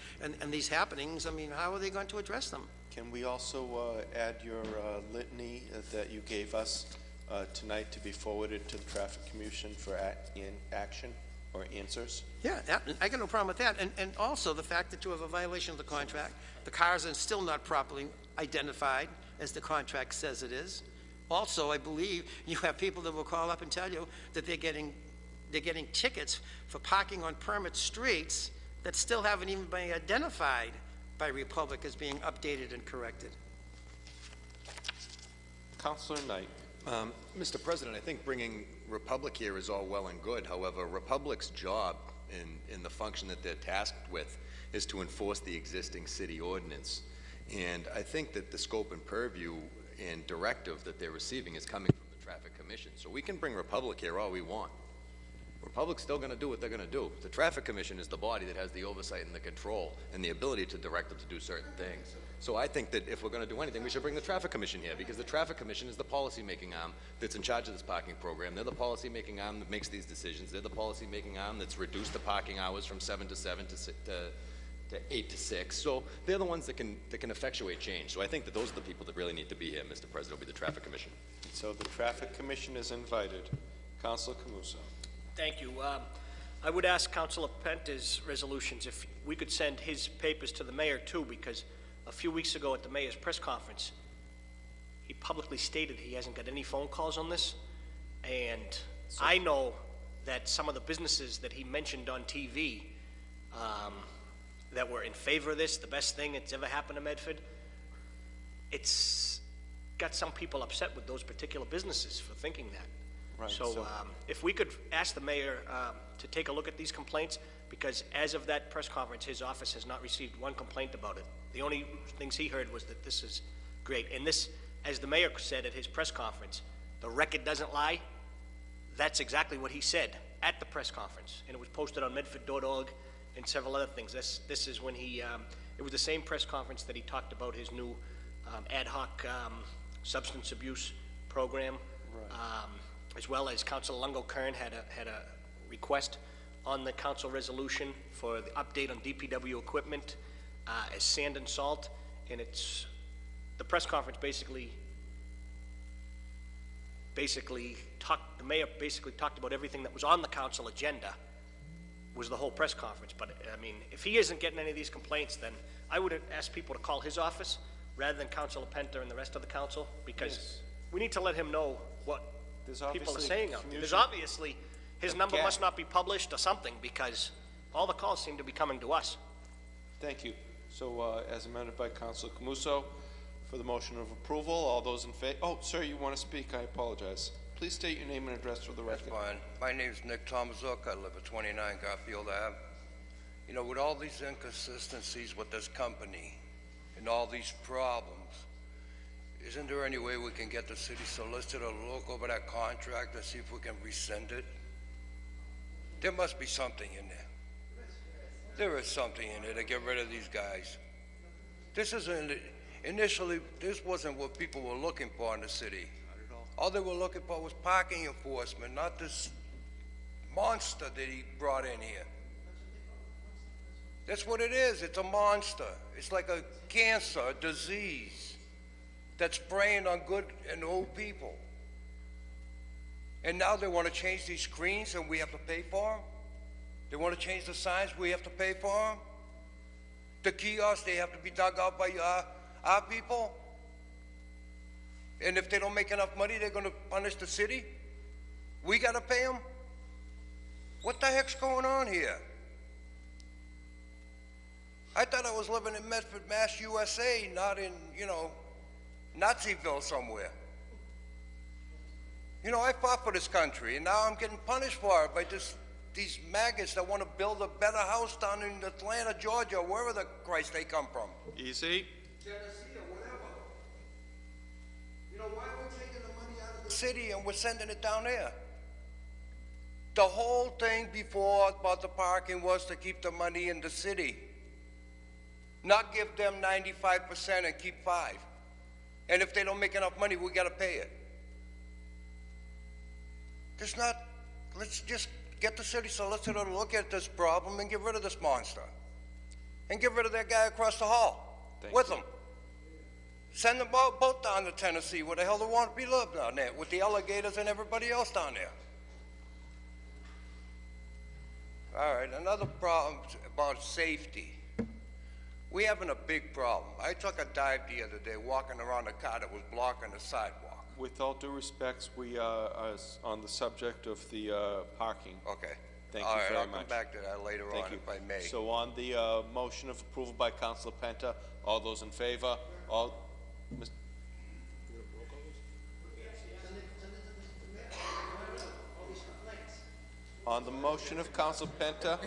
D: these happenings, I mean, how are they going to address them?
A: Can we also add your litany that you gave us tonight to be forwarded to the Traffic Commission for action or answers?
D: Yeah, I got no problem with that. And also the fact that you have a violation of the contract, the cars are still not properly identified as the contract says it is. Also, I believe you have people that will call up and tell you that they're getting tickets for parking on permit streets that still haven't even been identified by Republic as being updated and corrected.
A: Councilor Knight.
E: Mr. President, I think bringing Republic here is all well and good. However, Republic's job in the function that they're tasked with is to enforce the existing city ordinance. And I think that the scope and purview and directive that they're receiving is coming from the Traffic Commission. So we can bring Republic here all we want. Republic's still gonna do what they're gonna do. The Traffic Commission is the body that has the oversight and the control and the ability to direct them to do certain things. So I think that if we're gonna do anything, we should bring the Traffic Commission here, because the Traffic Commission is the policy-making arm that's in charge of this parking program. They're the policy-making arm that makes these decisions. They're the policy-making arm that's reduced the parking hours from 7 to 7 to 8 to 6. So they're the ones that can effectuate change. So I think that those are the people that really need to be here, Mr. President, will be the Traffic Commission.
A: So the Traffic Commission is invited. Councilor Camuso.
B: Thank you. I would ask Councilor Penta's resolutions if we could send his papers to the mayor too, because a few weeks ago at the mayor's press conference, he publicly stated he hasn't got any phone calls on this. And I know that some of the businesses that he mentioned on TV that were in favor of this, the best thing that's ever happened to Medford, it's got some people upset with those particular businesses for thinking that.
A: Right,
B: So if we could ask the mayor to take a look at these complaints, because as of that press conference, his office has not received one complaint about it. The only things he heard was that this is great. And this, as the mayor said at his press conference, the record doesn't lie. That's exactly what he said at the press conference. And it was posted on Medford.org and several other things. This is when he, it was the same press conference that he talked about his new ad hoc substance abuse program.
A: Right.
B: As well as Councilor Lungo-Kern had a request on the council resolution for the update on DPW equipment as sand and salt, and it's, the press conference basically talked, the mayor basically talked about everything that was on the council agenda, was the whole press conference. But I mean, if he isn't getting any of these complaints, then I would ask people to call his office rather than Councilor Penta and the rest of the council, because we need to let him know what people are saying out there. There's obviously, his number must not be published or something, because all the calls seem to be coming to us.
A: Thank you. So as amended by Councilor Camuso, for the motion of approval, all those in favor? Oh, sir, you want to speak? I apologize. Please state your name and address for the record.
K: That's fine. My name's Nick Tomazuk. I live at 29 Garfield Ave. You know, with all these inconsistencies with this company and all these problems, isn't there any way we can get the city solicitor to look over that contract and see if we can rescind it? There must be something in there. There is something in there to get rid of these guys. This isn't, initially, this wasn't what people were looking for in the city. All they were looking for was parking enforcement, not this monster that he brought in here. That's what it is. It's a monster. It's like a cancer, a disease that's preying on good and old people. And now they want to change these screens and we have to pay for them? They want to change the signs, we have to pay for them? The kiosks, they have to be dug out by our people? And if they don't make enough money, they're going to punish the city? We got to pay them? What the heck's going on here? I thought I was living in Medford, Mass, USA, not in, you know, Naziville somewhere. You know, I fought for this country, and now I'm getting punished for it by these maggots that want to build a better house down in Atlanta, Georgia, wherever the Christ they come from.
A: Easy.
K: Tennessee or whatever. You know, why are we taking the money out of the city and we're sending it down there? The whole thing before about the parking was to keep the money in the city. Not give them 95% and keep 5%. And if they don't make enough money, we got to pay it. There's not, let's just get the city solicitor to look at this problem and get rid of this monster. And get rid of that guy across the hall with them. Send them both down to Tennessee, where the hell they want to be living down there, with the alligators and everybody else down there. All right, another problem about safety. We're having a big problem. I took a dive the other day walking around a car that was blocking the sidewalk.
A: With all due respects, we are on the subject of the parking.
K: Okay.
A: Thank you very much.
K: All right, I'll come back to that later on if I may.
A: So on the motion of approval by Councilor Penta, all those in favor? All, Mr. On the motion of Councilor Penta.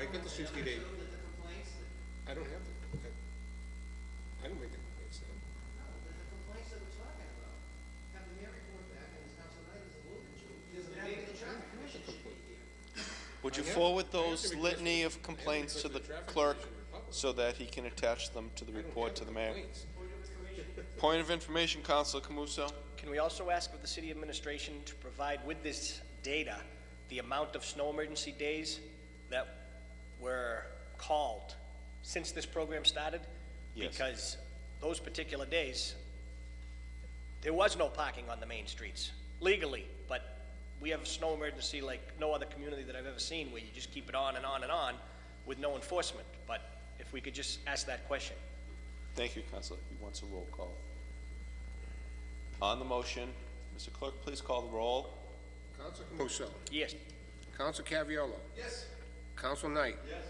H: I get the 60-day. I don't have the. I don't make the complaints.
A: forward those litany of complaints to the clerk so that he can attach them to the report to the mayor? Point of information, Councilor Camuso.
B: Can we also ask of the city administration to provide with this data the amount of snow emergency days that were called since this program started?
A: Yes.
B: Because those particular days, there was no parking on the main streets, legally, but we have a snow emergency like no other community that I've ever seen, where you just keep it on and on and on with no enforcement. But if we could just ask that question.
A: Thank you, Councilor. He wants a roll call. On the motion, Mr. Clerk, please call the roll.
H: Council Camuso.
B: Yes.
H: Council Caviello.
F: Yes.
H: Council Knight.
F: Yes.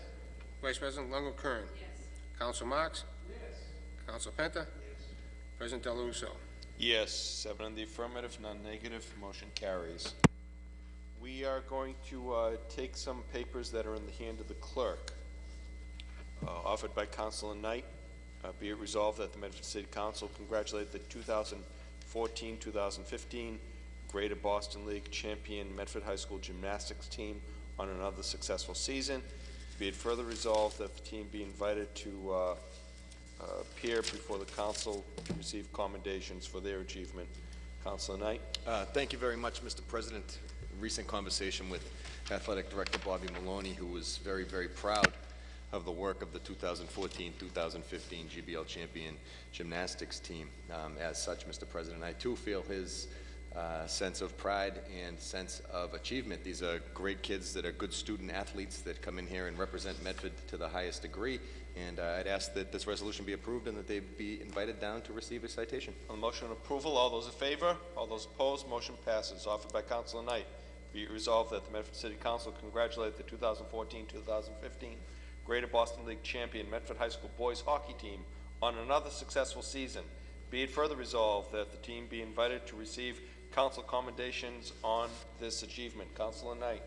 H: Vice President Longo-Kern. Yes. Council Marks. Yes. Council Penta. Yes. President Del Russo.
A: Yes, 7 in the affirmative, none negative, motion carries. We are going to take some papers that are in the hand of the clerk, offered by Councilor Knight. Be it resolved that the Medford City Council congratulate the 2014-2015 Greater Boston League champion Medford High School gymnastics team on another successful season. Be it further resolved that the team be invited to appear before the council to receive commendations for their achievement. Councilor Knight.
E: Thank you very much, Mr. President. Recent conversation with Athletic Director Bobby Maloney, who was very, very proud of the work of the 2014-2015 GBL champion gymnastics team. As such, Mr. President, I too feel his sense of pride and sense of achievement. These are great kids that are good student athletes that come in here and represent Medford to the highest degree. And I'd ask that this resolution be approved and that they be invited down to receive a citation.
A: On the motion of approval, all those in favor? All those opposed? Motion passes. Offered by Councilor Knight. Be it resolved that the Medford City Council congratulate the 2014-2015 Greater Boston League champion Medford High School boys hockey team on another successful season. Be it further resolved that the team be invited to receive council commendations on this achievement. Councilor Knight.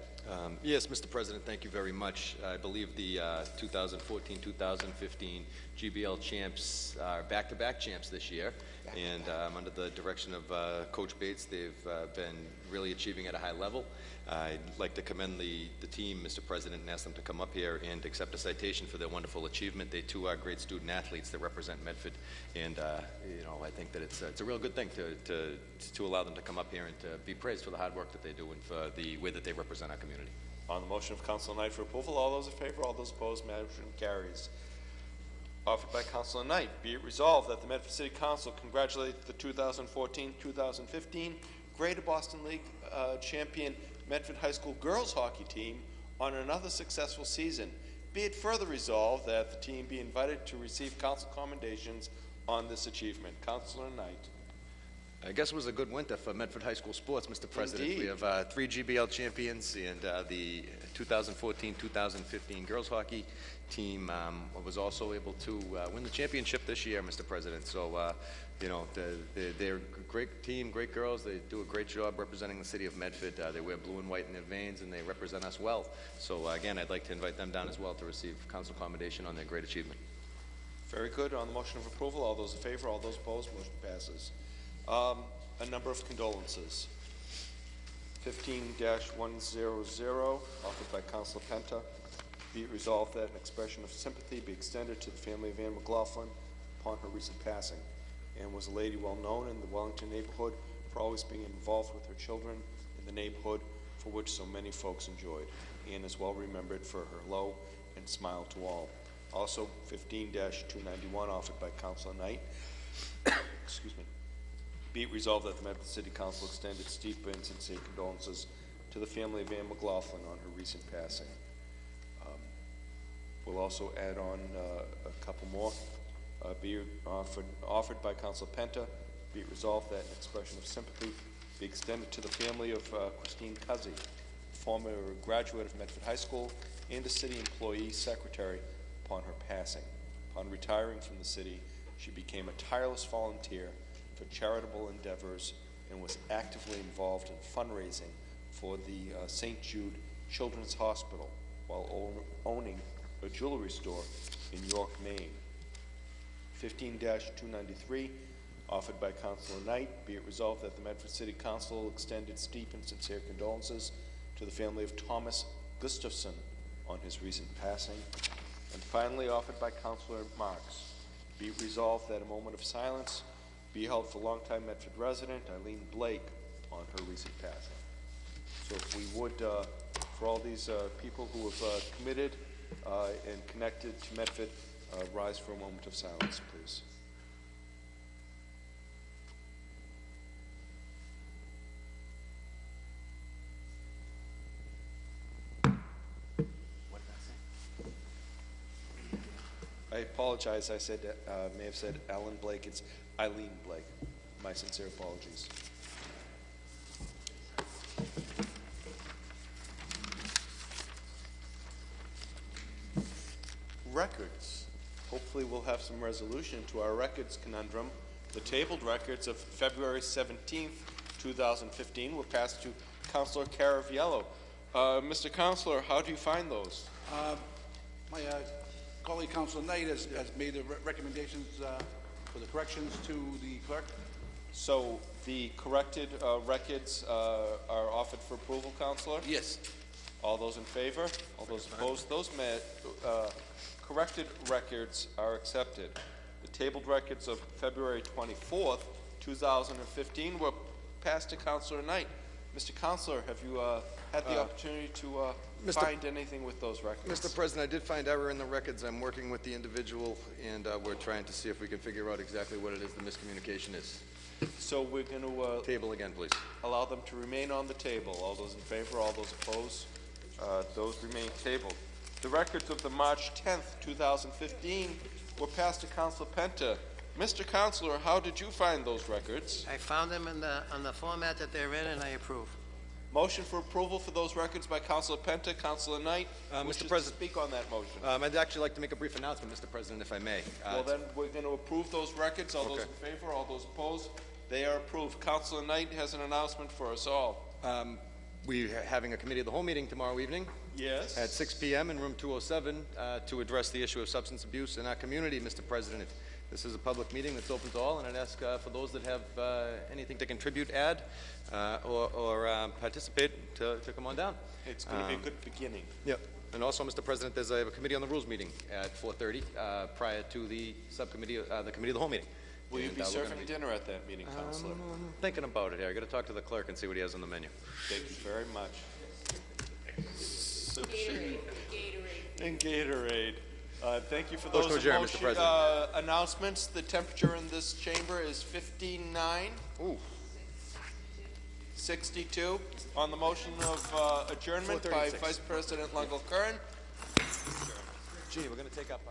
E: Yes, Mr. President, thank you very much. I believe the 2014-2015 GBL champs are back-to-back champs this year, and under the direction of Coach Bates, they've been really achieving at a high level. I'd like to commend the team, Mr. President, and ask them to come up here and accept a citation for their wonderful achievement. They too are great student athletes that represent Medford, and you know, I think that it's a real good thing to allow them to come up here and to be praised for the hard work that they do and for the way that they represent our community.
A: On the motion of Councilor Knight for approval, all those in favor, all those opposed, motion carries. Offered by Councilor Knight, be it resolved that the Medford City Council congratulate the 2014-2015 Greater Boston League champion Medford High School girls hockey team on another successful season. Be it further resolved that the team be invited to receive council commendations on this achievement. Councilor Knight.
E: I guess it was a good winter for Medford High School sports, Mr. President.
A: Indeed.
E: We have 3 GBL champions, and the 2014-2015 girls hockey team was also able to win the championship this year, Mr. President. So, you know, they're a great team, great girls. They do a great job representing the city of Medford. They wear blue and white in their veins, and they represent us well. So, again, I'd like to invite them down as well to receive council commendation on their great achievement.
A: Very good. On the motion of approval, all those in favor, all those opposed, motion passes. A number of condolences. 15-100, offered by Councilor Penta. Be it resolved that an expression of sympathy be extended to the family of Ann McLaughlin upon her recent passing. Ann was a lady well known in the Wellington neighborhood for always being involved with her children in the neighborhood, for which so many folks enjoyed. Ann is well remembered for her hello and smile to all. Also, 15-291, offered by Councilor Knight. Excuse me. Be it resolved that the Medford City Council extend its deep and sincere condolences to the family of Ann McLaughlin on her recent passing. We'll also add on a couple more. Be it offered by Councilor Penta. Be it resolved that an expression of sympathy be extended to the family of Christine Cuzzy, former graduate of Medford High School and a city employee secretary, upon her passing. Upon retiring from the city, she became a tireless volunteer for charitable endeavors and was actively involved in fundraising for the St. Jude Children's Hospital while owning a jewelry store in York, Maine. 15-293, offered by Councilor Knight. Be it resolved that the Medford City Council extend its deep and sincere condolences to the family of Thomas Gustafson on his recent passing. And finally, offered by Councilor Marks, be it resolved that a moment of silence be held for longtime Medford resident Eileen Blake on her recent passing. So if we would, for all these people who have committed and connected to Medford, rise for a moment of silence, please. I apologize, I said, may have said Alan Blake, it's Eileen Blake. My sincere apologies. Records. Hopefully we'll have some resolution to our records conundrum. The tabled records of February 17th, 2015 were passed to Councilor Caraviello. Mr. Councilor, how do you find those?
G: My colleague, Councilor Knight, has made the recommendations for the corrections to the clerk.
A: So the corrected records are offered for approval, Councilor?
G: Yes.
A: All those in favor? All those opposed? Those corrected records are accepted. The tabled records of February 24th, 2015 were passed to Councilor Knight. Mr. Councilor, have you had the opportunity to find anything with those records?
E: Mr. President, I did find error in the records. I'm working with the individual, and we're trying to see if we can figure out exactly what it is the miscommunication is.
A: So we're going to
E: Table again, please.
A: allow them to remain on the table. All those in favor, all those opposed, those remain tabled. The records of the March 10th, 2015 were passed to Councilor Penta. Mr. Councilor, how did you find those records?
D: I found them in on the format that they're in, and I approve.
A: Motion for approval for those records by Councilor Penta. Councilor Knight wishes
E: Mr. President,
A: to speak on that motion.
E: I'd actually like to make a brief announcement, Mr. President, if I may.
A: Well, then we're going to approve those records. All those in favor, all those opposed, they are approved. Councilor Knight has an announcement for us all.
E: We're having a committee of the whole meeting tomorrow evening.
A: Yes.
E: At 6 p.m. in room 207 to address the issue of substance abuse in our community, Mr. President. This is a public meeting that's open to all, and I'd ask for those that have anything to contribute, add, or participate to come on down.
A: It's going to be a good beginning.
E: Yep. And also, Mr. President, there's a committee on the rules meeting at 4:30 prior to the subcommittee, the committee of the whole meeting.
A: Will you be serving dinner at that meeting, Councilor?
E: I'm thinking about it here. I got to talk to the clerk and see what he has on the menu.
A: Thank you very much.
C: Gatorade.
A: And Gatorade. Thank you for those
E: Motion to adjourn, Mr. President.
A: Announcements. The temperature in this chamber is 59.
E: Ooh.
A: 62. On the motion of adjournment by
E: 4:36.
A: Vice President Lungle-Curran.
E: Gee, we're going to take up...